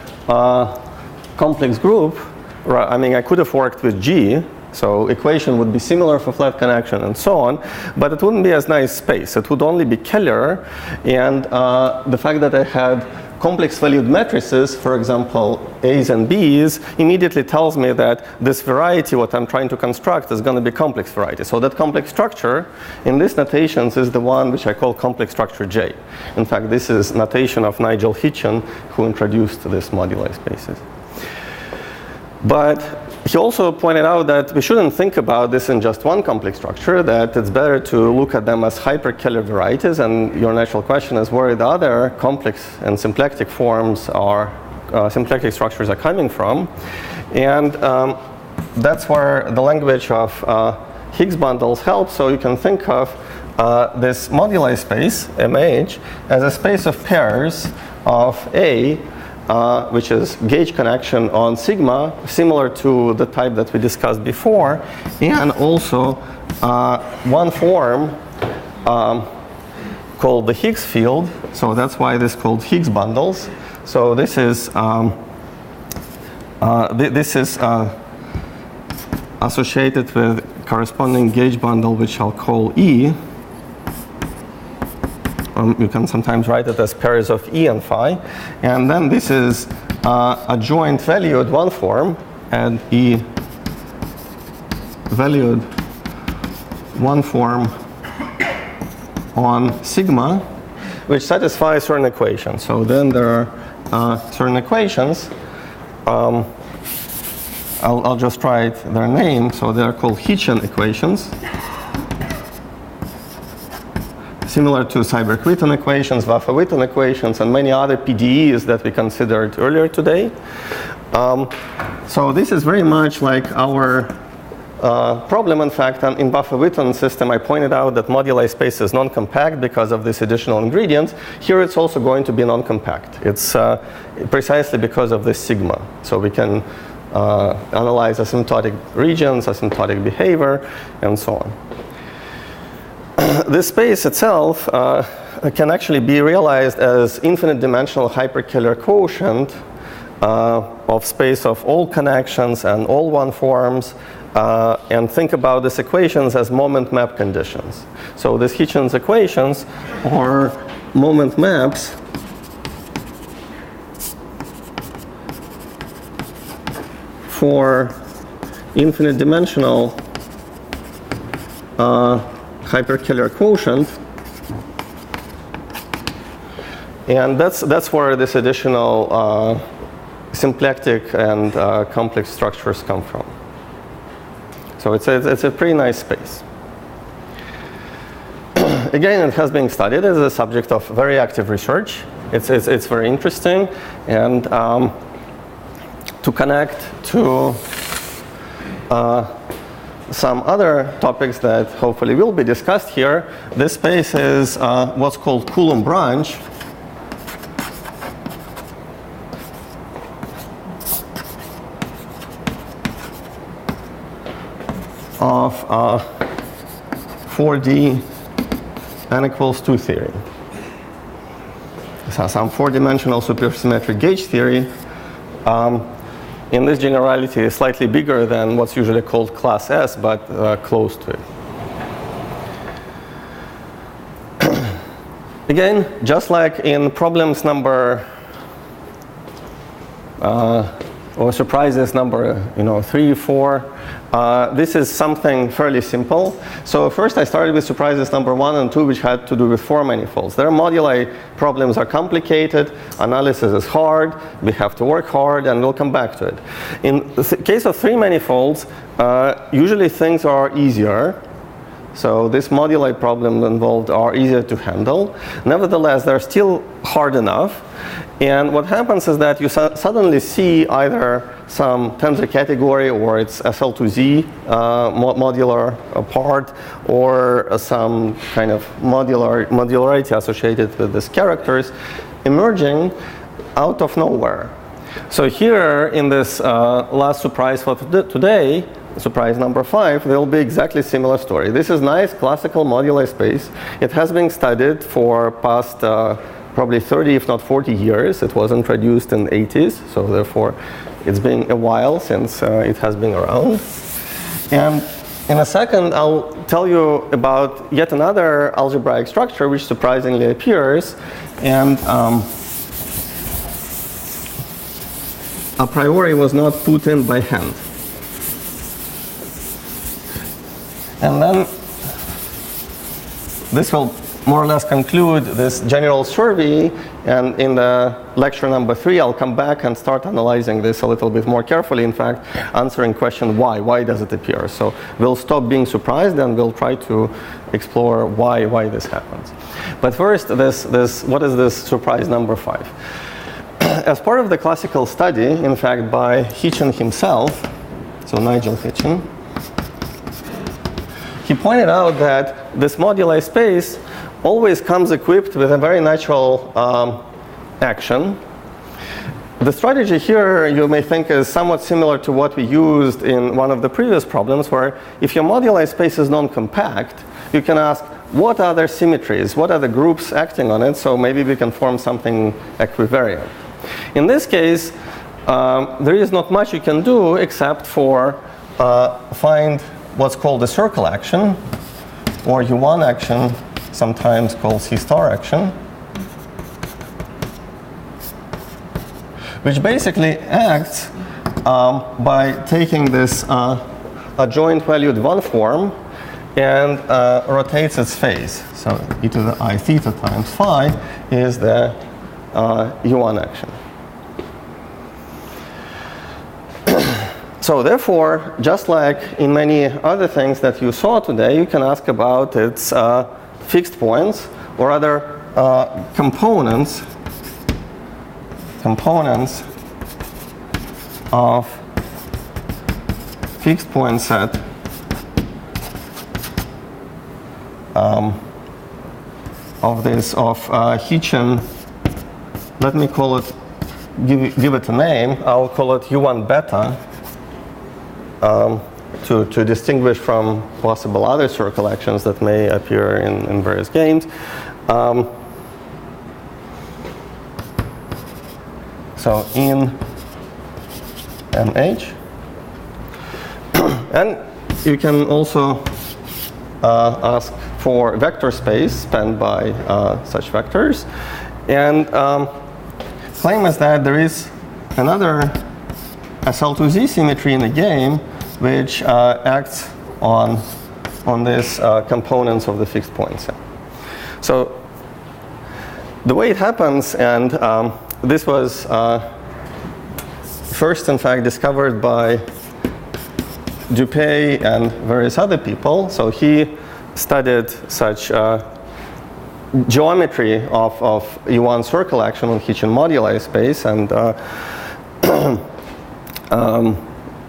complex group? I mean, I could have worked with G. So equation would be similar for flat connection and so on, but it wouldn't be as nice space. It would only be Keller, and the fact that I had complex valued matrices, for example, A's and B's, immediately tells me that this variety, what I'm trying to construct, is going to be complex variety. So that complex structure in these notations is the one which I call complex structure J. In fact, this is notation of Nigel Hitchen, who introduced this moduli spaces. But he also pointed out that we shouldn't think about this in just one complex structure, that it's better to look at them as hyperkeller varieties, and your natural question is where the other complex and symplectic forms are, symplectic structures are coming from. And that's where the language of Higgs bundles helps. So you can think of this moduli space, MH, as a space of pairs of A, which is gauge connection on sigma, similar to the type that we discussed before, and also one form called the Higgs field. So that's why this is called Higgs bundles. So this is associated with corresponding gauge bundle, which I'll call E. You can sometimes write it as pairs of E and phi. And then this is a joint valued one form, and E valued one form on sigma, which satisfies certain equations. So then there are certain equations. I'll just write their name. So they're called Hitchen equations. Similar to Seiberg-Witten equations, Vafa-Witten equations, and many other PDEs that we considered earlier today. So this is very much like our problem. In fact, in Vafa-Witten system, I pointed out that moduli space is non-compact because of this additional ingredient. Here it's also going to be non-compact. It's precisely because of this sigma. So we can analyze asymptotic regions, asymptotic behavior, and so on. This space itself can actually be realized as infinite dimensional hyperkeller quotient of space of all connections and all one forms, and think about these equations as moment map conditions. So these Hitchen's equations are moment maps for infinite dimensional hyperkeller quotient, and that's where this additional symplectic and complex structures come from. So it's a pretty nice space. Again, it has been studied as a subject of very active research. It's very interesting, and to connect to some other topics that hopefully will be discussed here, this space is what's called Coulomb branch of 4D n equals 2 theory. So some four-dimensional supersymmetric gauge theory. In this generality is slightly bigger than what's usually called class S, but close to it. Again, just like in problems number or surprises number 3, 4, this is something fairly simple. So first I started with surprises number 1 and 2, which had to do with 4 manifolds. Their moduli problems are complicated, analysis is hard, we have to work hard, and we'll come back to it. In the case of 3 manifolds, usually things are easier. So this moduli problems involved are easier to handle. Nevertheless, they're still hard enough. And what happens is that you suddenly see either some tensor category, or it's SL2Z modular part, or some kind of modularity associated with these characters emerging out of nowhere. So here in this last surprise for today, surprise number 5, there will be exactly similar story. This is nice classical moduli space. It has been studied for past probably 30, if not 40 years. It was introduced in the 80s, so therefore it's been a while since it has been around. And in a second, I'll tell you about yet another algebraic structure which surprisingly appears, and a priori was not put in by hand. And then this will more or less conclude this general survey, and in the lecture number 3 I'll come back and start analyzing this a little bit more carefully, in fact answering question why does it appear. So we'll stop being surprised and we'll try to explore why this happens. But first, what is this surprise number 5? As part of the classical study, in fact by Hitchin himself, so Nigel Hitchin, he pointed out that this moduli space always comes equipped with a very natural action. The strategy here, you may think, is somewhat similar to what we used in one of the previous problems, where if your moduli space is non-compact, you can ask, what are their symmetries? What are the groups acting on it? So maybe we can form something equivariant. In this case, there is not much you can do except for find what's called the circle action, or U1 action, sometimes called C star action, which basically acts by taking this adjoint valued 1 form and rotates its phase. So e to the I theta times phi is the U1 action. So therefore, just like in many other things that you saw today, you can ask about its fixed points, or other components of fixed point set of Hitchin. Let me call it, give it a name. I'll call it U1 beta. To distinguish from possible other circle actions that may appear in various games. So in MH. And you can also ask for vector space spanned by such vectors. And claim is that there is another SL2Z symmetry in the game which acts on these components of the fixed point set. So the way it happens, and this was first in fact discovered by Dupay and various other people. So he studied such geometry of U1 circle action on Hitchin moduli space, and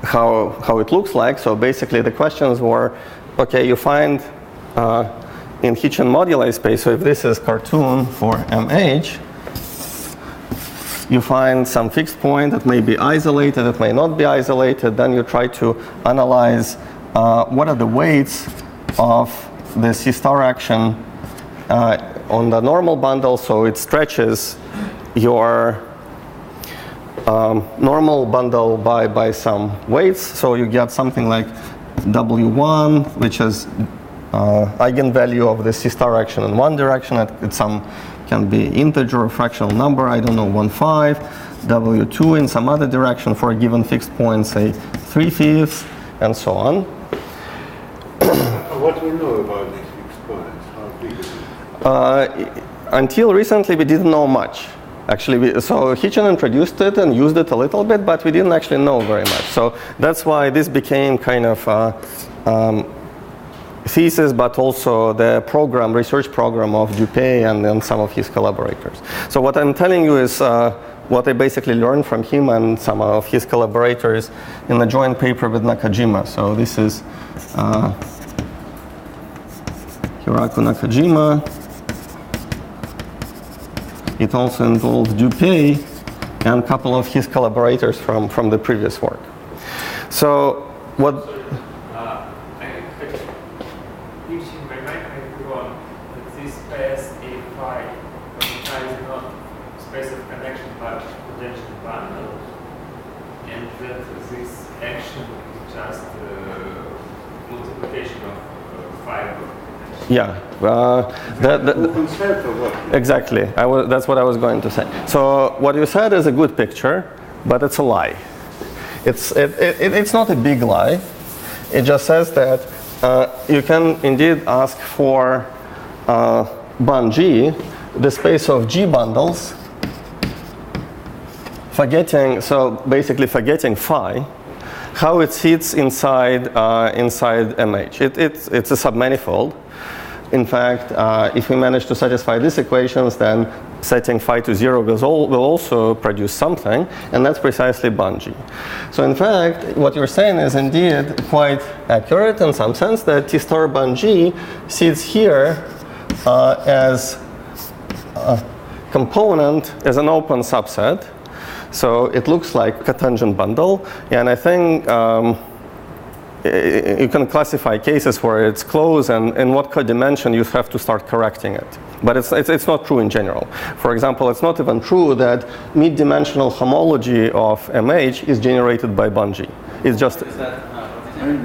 how it looks like. So basically the questions were, okay, you find in Hitchin moduli space, so if this is cartoon for MH, you find some fixed point that may be isolated, it may not be isolated, then you try to analyze what are the weights of the C star action on the normal bundle, so it stretches your normal bundle by some weights, so you get something like W1, which is eigenvalue of the C star action in one direction. It can be integer or fractional number, I don't know, 1/5. W2 in some other direction for a given fixed point, say 3/5, and so on. What do we know about these fixed points? How big is it? Until recently, we didn't know much. Actually, so Hitchin introduced it and used it a little bit, but we didn't actually know very much. So that's why this became kind of thesis, but also the research program of Dupay and some of his collaborators. So what I'm telling you is what I basically learned from him and some of his collaborators in the joint paper with Nakajima. So this is Hiraku Nakajima. It also involves Dupay and a couple of his collaborators from the previous work. So what? I had picture in my mind that this space A5 is not space of connection but potential bundle, and that this action is just multiplication of fiber. Yeah, Concept of what? exactly. That's what I was going to say. So what you said is a good picture, but it's a lie. It's not a big lie. It just says that you can indeed ask for bun G, the space of G bundles, basically forgetting phi, how it sits inside MH. It's a submanifold. In fact, if we manage to satisfy these equations, then setting phi to 0 will also produce something, and that's precisely bun G. So in fact, what you're saying is indeed quite accurate in some sense, that T star bun G sits here as a component, as an open subset. So it looks like a tangent bundle, and I think you can classify cases where it's closed, and in what codimension you have to start correcting it. But it's not true in general. For example, it's not even true that mid-dimensional homology of MH is generated by bun G. It's just... Is that,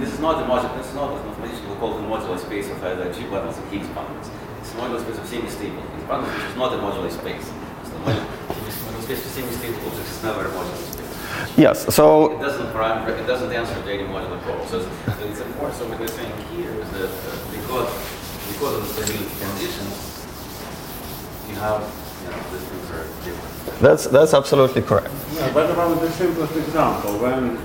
this is not the modular, this is not what we call the modular space of either G bundles or Higgs bundles. It's the modular space of semi-stable Higgs bundles, which is not a modular space. So the modular space of semi-stable objects is never a modular space. Yes, so... It doesn't answer to any modular problem. So it's important. So what we're saying here is that because of the stability conditions, you have, these things are different. That's absolutely correct. Yeah, what about the simplest example, when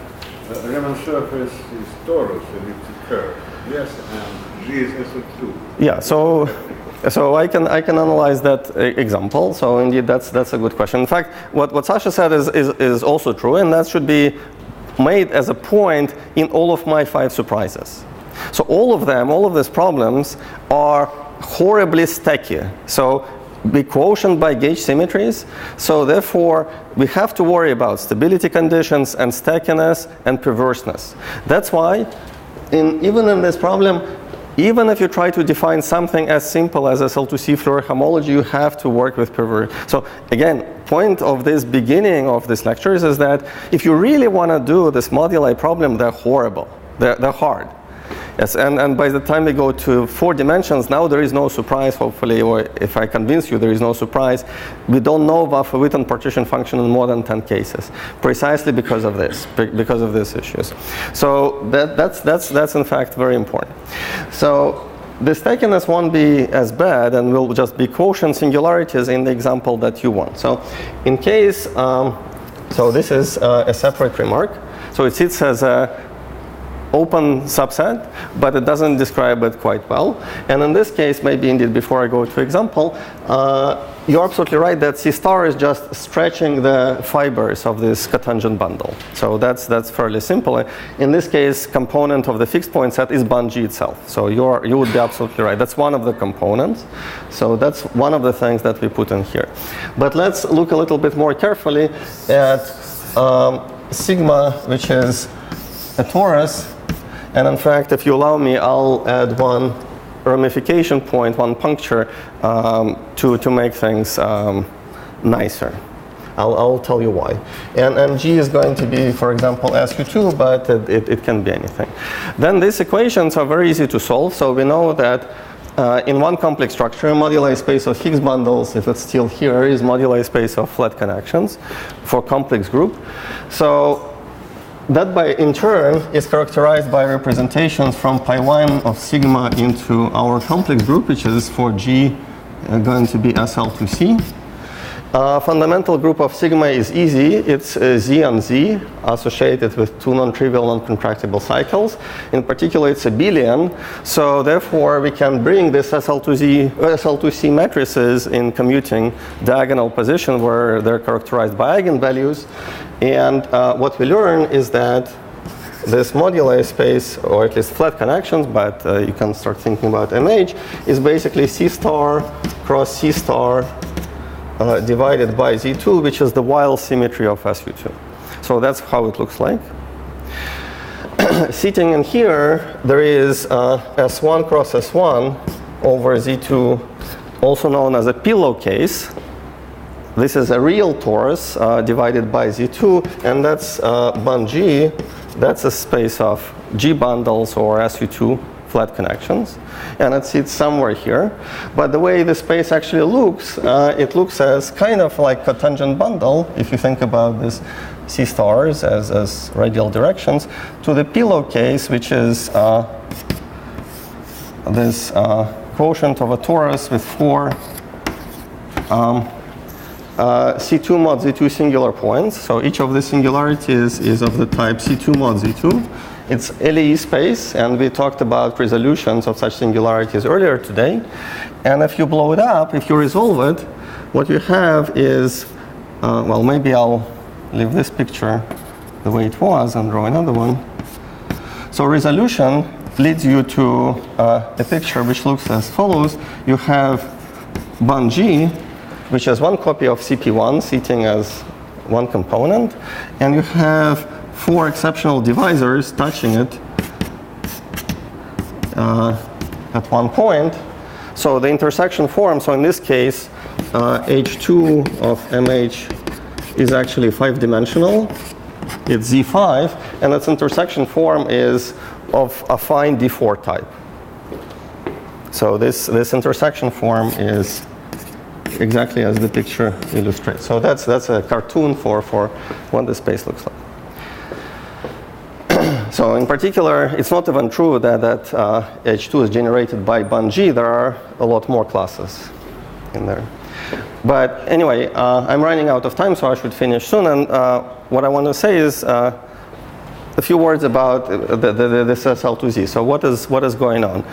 a Riemann surface is torus and it's a curve, yes, and G is SO2. Yeah, so I can analyze that example. So indeed, that's a good question. In fact, what Sasha said is also true, and that should be made as a point in all of my 5 surprises. So all of these problems are horribly stacky. So we quotient by gauge symmetries. So therefore, we have to worry about stability conditions and stackiness and perverseness. That's why, even in this problem, even if you try to define something as simple as SL2C Floer homology, you have to work with perversion. So again, point of this beginning of this lectures is that if you really want to do this moduli problem, they're horrible. They're hard. Yes, and by the time we go to 4 dimensions, now there is no surprise, hopefully, or if I convince you, there is no surprise. We don't know Waffe-Witten partition function in more than 10 cases, precisely because of this, because of these issues. So that's in fact very important. So the stackiness won't be as bad, and will just be quotient singularities in the example that you want. So in case, so this is a separate remark. So it sits as a open subset, but it doesn't describe it quite well. And in this case, maybe indeed before I go to example, you're absolutely right that C star is just stretching the fibers of this cotangent bundle. So that's fairly simple. In this case, component of the fixed point set is bun G itself. So you would be absolutely right. That's one of the components. So that's one of the things that we put in here. But let's look a little bit more carefully at sigma, which is a torus. And in fact, if you allow me, I'll add one ramification point, one puncture, to make things nicer. I'll tell you why. And G is going to be, for example, SU2, but it can be anything. Then these equations are very easy to solve. So we know that in one complex structure, moduli space of Higgs bundles, if it's still here, is moduli space of flat connections for complex group. So that in turn is characterized by representations from pi1 of sigma into our complex group, which is for G going to be SL2C. Fundamental group of sigma is easy. It's Z on Z associated with 2 non-trivial non-contractible cycles. In particular, it's abelian. So therefore, we can bring this SL2C matrices in commuting diagonal position where they're characterized by eigenvalues. And what we learn is that this moduli space, or at least flat connections, but you can start thinking about MH, is basically C star cross C star divided by Z2, which is the Weil symmetry of SU2. So that's how it looks like. sitting in here, there is S1 cross S1 over Z2, also known as a pillowcase. This is a real torus divided by Z2, and that's bund G. That's a space of G bundles or SU2 flat connections, and it sits somewhere here. But the way the space actually looks, it looks as kind of like a tangent bundle, if you think about this C stars as radial directions, to the pillowcase, which is this quotient of a torus with 4 C2 mod Z2 singular points. So each of the singularities is of the type C2 mod Z2. It's LE space, and we talked about resolutions of such singularities earlier today. And if you blow it up, if you resolve it, what you have is, well, maybe I'll leave this picture the way it was and draw another one. So resolution leads you to a picture which looks as follows. You have bund G, which has one copy of CP1 sitting as one component, and you have 4 exceptional divisors touching it at one point. So the intersection form, so in this case, H2 of MH is actually 5-dimensional. It's Z5, and its intersection form is of a fine D4 type. So this intersection form is exactly as the picture illustrates. So that's a cartoon for what the space looks like. So in particular, it's not even true that H2 is generated by bund G. There are a lot more classes in there. But anyway, I'm running out of time, so I should finish soon. And what I want to say is a few words about this SL2Z. So what is going on?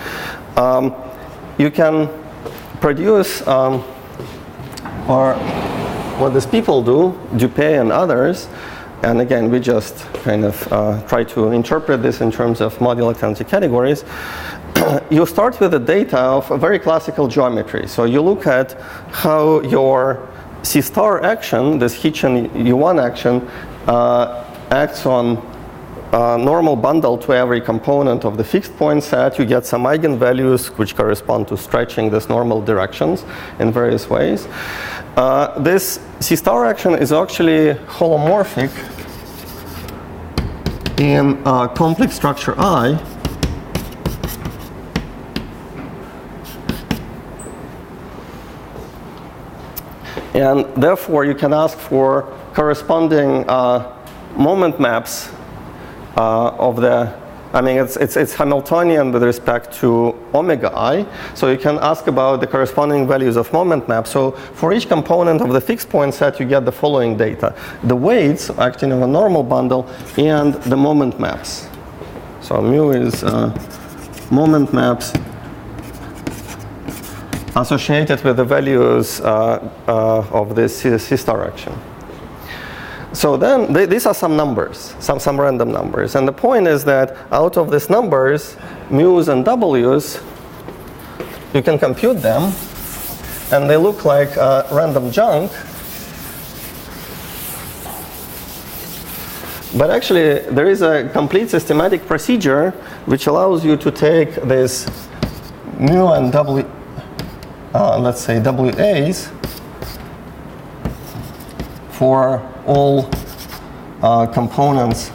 You can produce, or what these people do, Dupé and others, and again, we just kind of try to interpret this in terms of modular identity categories. You start with the data of a very classical geometry. So you look at how your C star action, this Hitchin U1 action, acts on normal bundle to every component of the fixed point set. You get some eigenvalues which correspond to stretching these normal directions in various ways. This C star action is actually holomorphic in complex structure I. And therefore, you can ask for corresponding moment maps of the, I mean, it's Hamiltonian with respect to omega I. So you can ask about the corresponding values of moment maps. So for each component of the fixed point set, you get the following data: the weights acting on a normal bundle and the moment maps. So mu is moment maps associated with the values of this C star action. So then these are some numbers, some random numbers. And the point is that out of these numbers, mu's and w's, you can compute them, and they look like random junk. But actually, there is a complete systematic procedure which allows you to take this mu and w, let's say WAs, for all components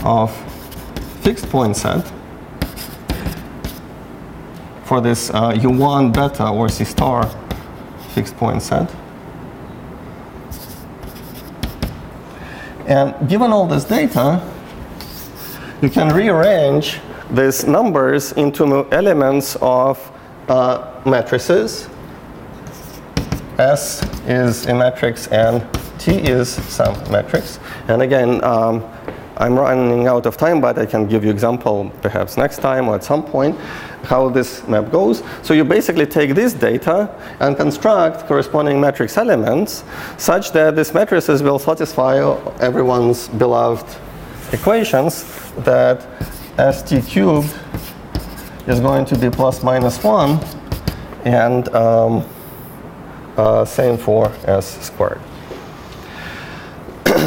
of fixed point set for this U1 beta or C star fixed point set. And given all this data, you can rearrange these numbers into elements of matrices. S is a matrix and T is some matrix. And again, I'm running out of time, but I can give you example perhaps next time or at some point how this map goes. So you basically take this data and construct corresponding matrix elements such that these matrices will satisfy everyone's beloved equations that ST cubed is going to be plus minus 1 and same for S squared.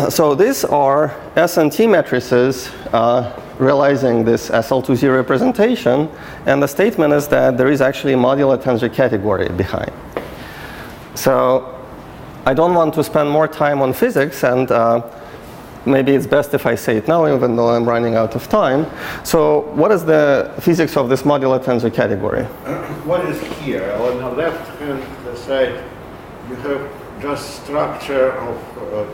So these are S and T matrices realizing this SL2Z representation, and the statement is that there is actually a modular tensor category behind. So I don't want to spend more time on physics, and maybe it's best if I say it now, even though I'm running out of time. So what is the physics of this modular tensor category? What is here? On the left-hand side, you have just structure of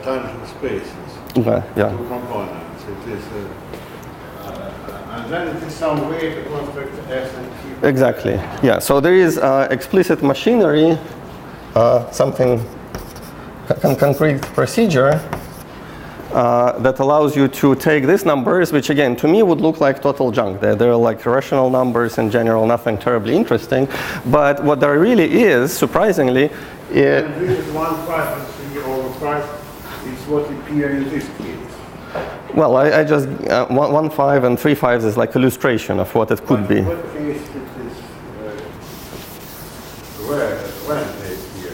tangent spaces. Okay, yeah. Two components. It is, and then it is some way to construct S and T. Exactly. Yeah. So there is explicit machinery, something concrete procedure that allows you to take these numbers, which again to me would look like total junk. They're like rational numbers in general, nothing terribly interesting. But what there really is, surprisingly, and this is 1, 5, and 3 over 5 is what appears in this case. well, I just 1, 5, and 3 5s is like illustration of what it could be. In what case it is when they appear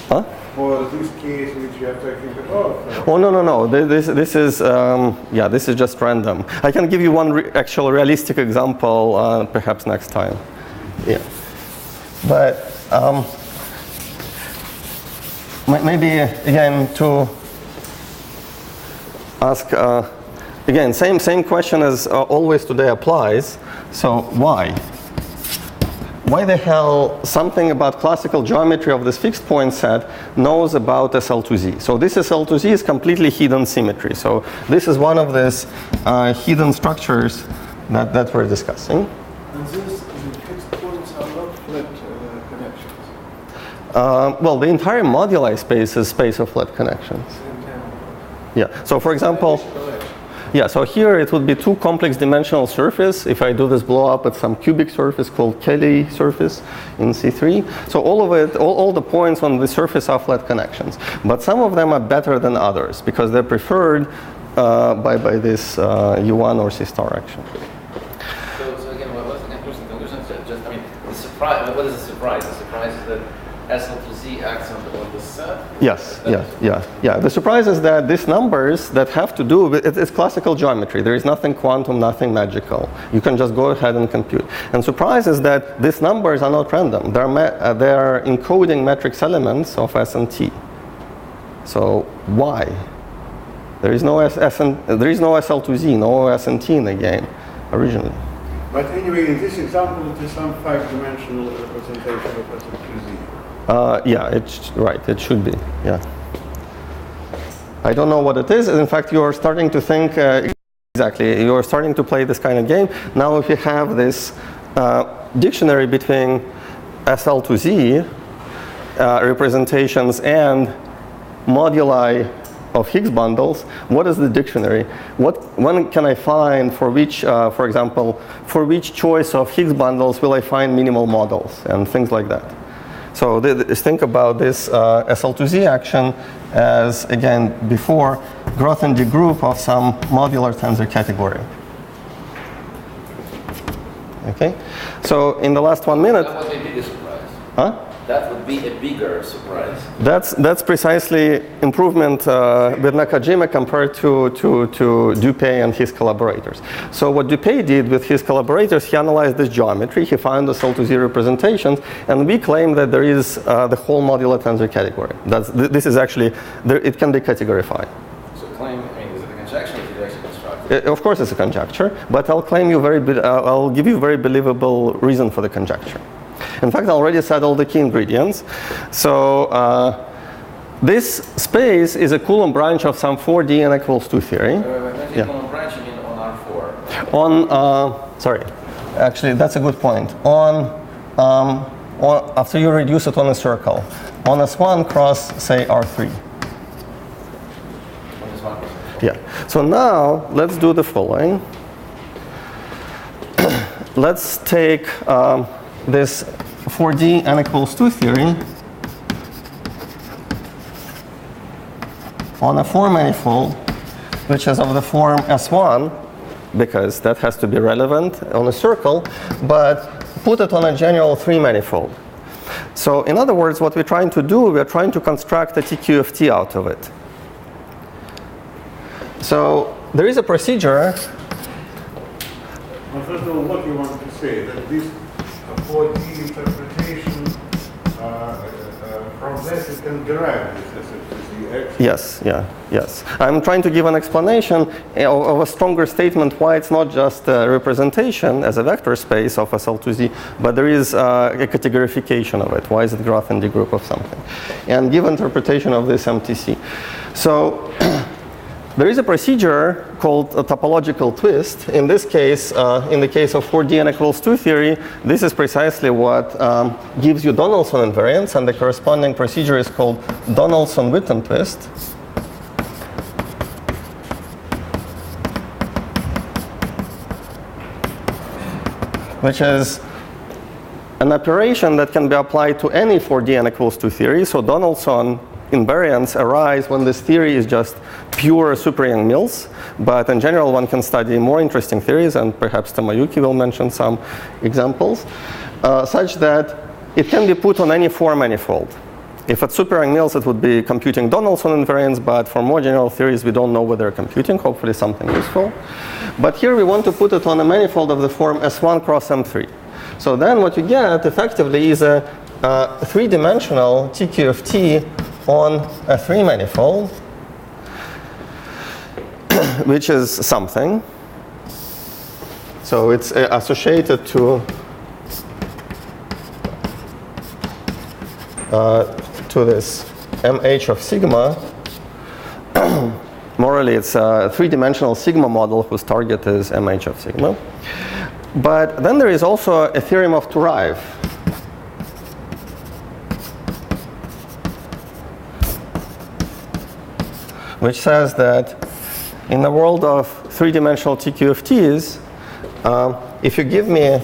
Huh? for this case which you are talking about? Oh no. This is yeah. This is just random. I can give you one actual realistic example perhaps next time. Yeah. But maybe again to ask again same question as always today applies. So why? Why the hell something about classical geometry of this fixed point set knows about SL2Z? So this SL2Z is completely hidden symmetry. So this is one of these hidden structures that we're discussing. And these fixed points are not flat connections. Well, the entire moduli space is space of flat connections. Yeah. So for example, yeah. So here it would be two complex dimensional surface. If I do this blow up at some cubic surface called Kelly surface in C3. So all of it, all the points on the surface are flat connections. But some of them are better than others because they're preferred by this U1 or C star action. So again, what's the conclusion? Just, I mean, the surprise. What is the surprise? The surprise is that SL2Z acts on the set. Yes, yeah. The surprise is that these numbers that have to do with it's classical geometry. There is nothing quantum, nothing magical. You can just go ahead and compute. And surprise is that these numbers are not random. They're encoding matrix elements of S and T. So why? There is no SL2Z, no S and T in the game originally. But anyway, in this example, it is some 5-dimensional representation of SL2Z. Yeah, it's right. It should be. Yeah. I don't know what it is. In fact, you are starting to think exactly. You are starting to play this kind of game. Now, if you have this dictionary between SL2Z representations and moduli of Higgs bundles, what is the dictionary? When can I find for which, for example, for which choice of Higgs bundles will I find minimal models and things like that? So think about this SL2Z action as, again, before, Grothendieck group of some modular tensor category. Okay? So in the last 1 minute... That would be a bigger surprise. Huh? That would be a bigger surprise. That's precisely improvement with Nakajima compared to Dupay and his collaborators. So what Dupay did with his collaborators, he analyzed this geometry, he found the SL2Z representations, and we claim that there is the whole modular tensor category. This is actually, it can be categorified. So claim, I mean, is it a conjecture or is it actually constructed? Of course it's a conjecture, but I'll give you very believable reason for the conjecture. In fact, I already said all the key ingredients. So this space is a Coulomb branch of some 4D n equals 2 theory. When you Coulomb branch, you mean on R4? On, sorry, actually that's a good point. After you reduce it on a circle, on S1 cross, say, R3. Yeah. So now let's do the following. Let's take this 4D n equals 2 theory on a 4-manifold, which is of the form S1, because that has to be relevant on a circle, but put it on a general 3-manifold. So in other words, what we're trying to do, we're trying to construct a TQFT out of it. So there is a procedure. Well, first of all, what you want to say, that this 4D interpretation, from this it can derive this SFTC action? Yes, yes. I'm trying to give an explanation of a stronger statement why it's not just a representation as a vector space of SL2Z, but there is a categorification of it. Why is it graph and D group of something? And give interpretation of this MTC. So there is a procedure called a topological twist. In this case, in the case of 4D n equals 2 theory, this is precisely what gives you Donaldson invariance, and the corresponding procedure is called Donaldson-Witten twist. Which is an operation that can be applied to any 4D n equals 2 theory. So Donaldson invariants arise when this theory is just pure super Yang-Mills, but in general one can study more interesting theories, and perhaps Tomoyuki will mention some examples, such that it can be put on any 4 manifold. If it's super Yang-Mills, it would be computing Donaldson invariants, but for more general theories we don't know what they're computing, hopefully something useful. But here we want to put it on a manifold of the form S1 cross M3. So then what you get effectively is a 3-dimensional TQFT on a 3 manifold, which is something. So it's associated to this MH of sigma. Morally, it's a 3-dimensional sigma model whose target is MH of sigma. But then there is also a theorem of Turaev, which says that in the world of 3-dimensional TQFTs, if you give me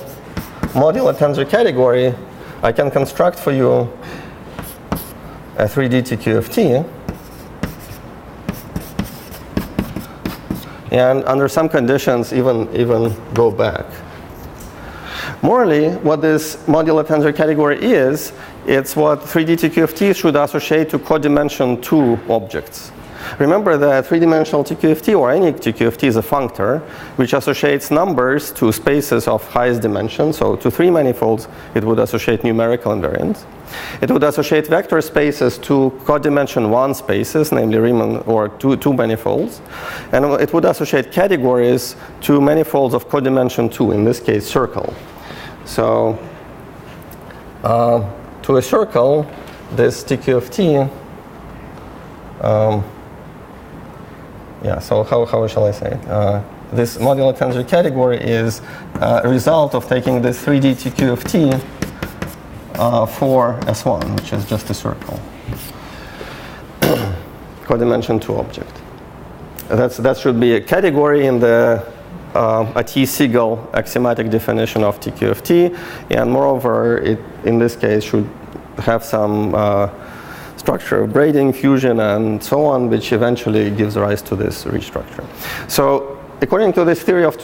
modular tensor category, I can construct for you a 3D TQFT, and under some conditions even go back. Morally, what this modular tensor category is, it's what 3D TQFT should associate to codimension 2 objects. Remember that 3-dimensional TQFT, or any TQFT, is a functor which associates numbers to spaces of highest dimension. So to 3 manifolds, it would associate numerical invariants. It would associate vector spaces to codimension 1 spaces, namely Riemann or two manifolds. And it would associate categories to manifolds of codimension 2, in this case circle. So to a circle, this TQFT, so how shall I say it? This modular tensor category is a result of taking this 3D TQFT for S1, which is just a circle. Codimension 2 object. That should be a category in the a T-Siegel axiomatic definition of TQFT, and moreover, it in this case should have some structure of braiding, fusion, and so on, which eventually gives rise to this restructure. So according to this theorem of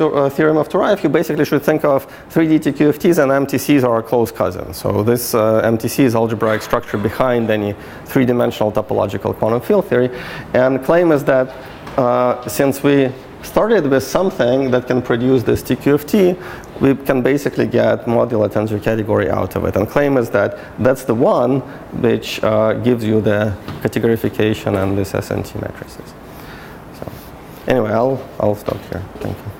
Turaev, you basically should think of 3D TQFTs and MTCs are close cousins. So this MTC is algebraic structure behind any 3-dimensional topological quantum field theory. And the claim is that since we started with something that can produce this TQFT, we can basically get modular tensor category out of it. And claim is that that's the one which gives you the categorification and this SNT matrices. So anyway, I'll stop here. Thank you.